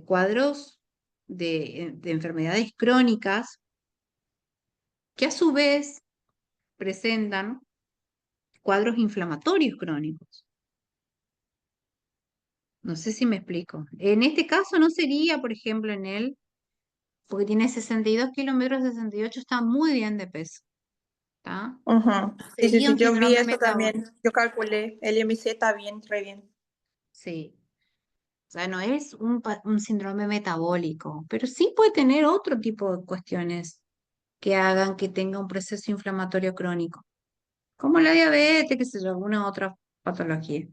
cuadros de enfermedades crónicas que a su vez presentan cuadros inflamatorios crónicos. No sé si me explico. En este caso no sería, por ejemplo, en él, porque tiene 62 kilómetros, 68, está muy bien de peso. ¿Tá? Ujú. Sí, sí, Sería sí, un yo vi síndrome eso metabólico. también. Yo calculé, el IMC está bien, re bien. Sí. O sea, no es un síndrome metabólico, pero sí puede tener otro tipo de cuestiones que hagan que tenga un proceso inflamatorio crónico, como la diabetes, qué sé yo, alguna otra patología.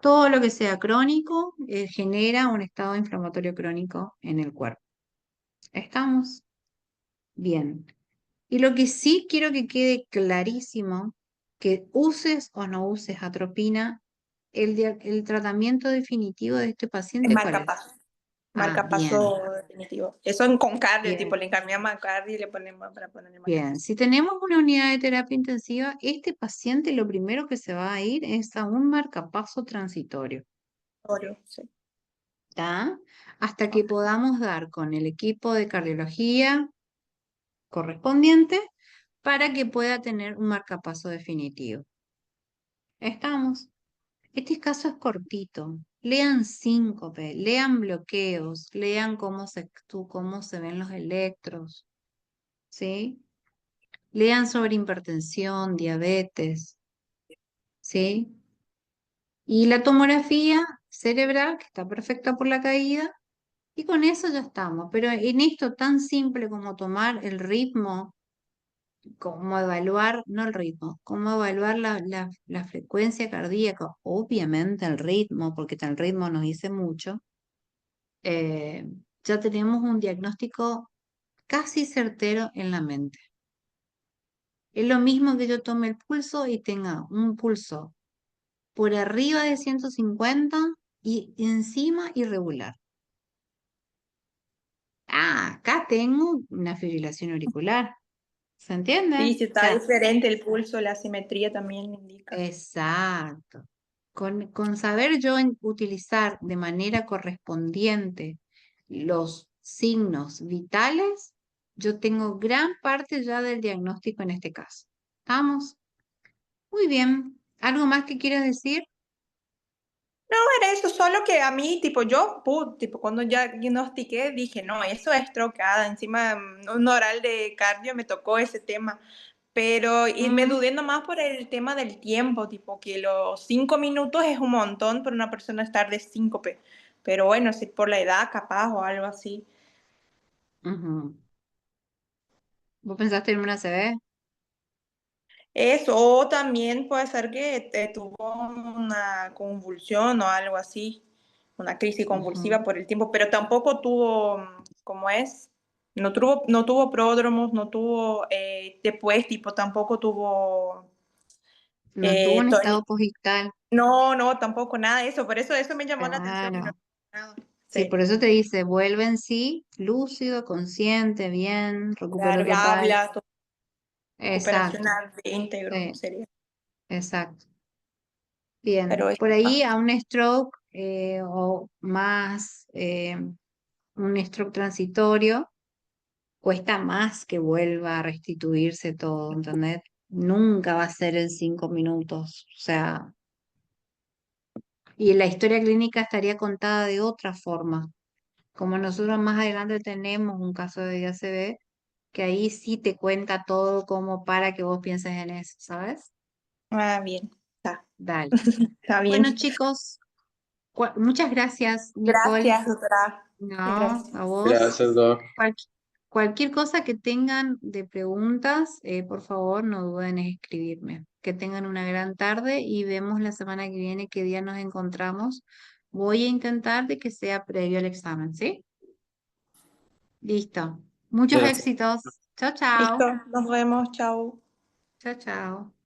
Todo lo que sea crónico genera un estado inflamatorio crónico en el cuerpo. ¿Estamos? Bien. Y lo que sí quiero que quede clarísimo, que uses o no uses atropina, el tratamiento definitivo de este Es paciente, ¿cuál es? Ah, bien, marcapaso definitivo. Eso con cardio, tipo, bien, le cambiamos a cardio y le ponemos para ponerle bien. marcapaso. Si tenemos una unidad de terapia intensiva, este paciente lo primero que se va a ir es a un marcapaso transitorio, Sí. ¿está? Hasta que podamos dar con el equipo de cardiología correspondiente para que pueda tener un marcapaso definitivo. ¿Estamos? Este caso es cortito. Lean síncope, lean bloqueos, lean cómo se ven los electros, ¿sí? Lean sobre hipertensión, diabetes, ¿sí? Y la tomografía cerebral, que está perfecta por la caída, y con eso ya estamos. Pero en esto tan simple como tomar el ritmo, como evaluar, no el ritmo, como evaluar la frecuencia cardíaca, obviamente el ritmo, porque el ritmo nos dice mucho, eh, ya tenemos un diagnóstico casi certero en la mente. Es lo mismo que yo tome el pulso y tenga un pulso por arriba de 150 y encima irregular. Ah, acá tengo una fibrilación auricular. ¿Se entiende? Sí, si O está sea, diferente el pulso, la simetría también indica. exacto. Con saber yo utilizar de manera correspondiente los signos vitales, yo tengo gran parte ya del diagnóstico en este caso. ¿Estamos? Muy bien. ¿Algo más que quieras decir? No, era eso, solo que a mí, tipo, tipo, cuando ya diagnostiqué, dije, no, eso es trocada. Encima, un oral de cardio me tocó ese tema. Pero, y me Mm, dudé nomás por el tema del tiempo, tipo, que los 5 minutos es un montón para una persona estar de síncope. Pero bueno, si por la edad, capaz, o algo así. ujú. ¿Vos pensaste en una CB? Eso, o también puede ser que tuvo una convulsión o algo así, una crisis Ujú. convulsiva por el tiempo, pero tampoco tuvo, ¿cómo es? No tuvo pródromos, no tuvo después, tipo, tampoco tuvo... No tuvo un to- estado posictal. no, tampoco nada de eso. Por eso me llamó la atención que no Claro. tuvo nada. Sí, Sí, por eso te dice, vuelve en sí, lúcido, consciente, bien, recupero claro, y total. habla, todo, Exacto, recuperacional, íntegro, sí, sería. exacto. Pero Bien, es- por ahí a un stroke o más, un stroke transitorio, cuesta más que vuelva a restituirse todo, ¿entendés? Nunca va a ser en 5 minutos, o sea, y la historia clínica estaría contada de otra forma. Como nosotros más adelante tenemos un caso de ACV, que ahí sí te cuenta todo como para que vos pienses en eso, ¿sabes? bien, está, Dale. está bien. Bueno, chicos, muchas gracias, Nicole. Gracias, doctora. No, Gracias. a vos. Gracias, Doc. Cual- Cualquier cosa que tengan de preguntas, por favor, no duden en escribirme. Que tengan una gran tarde y vemos la semana que viene qué día nos encontramos. Voy a intentar de que sea previo al examen, ¿sí? Listo. Muchos Gracias. éxitos. Chao, Listo, chao. nos vemos, chao. Chao, chao.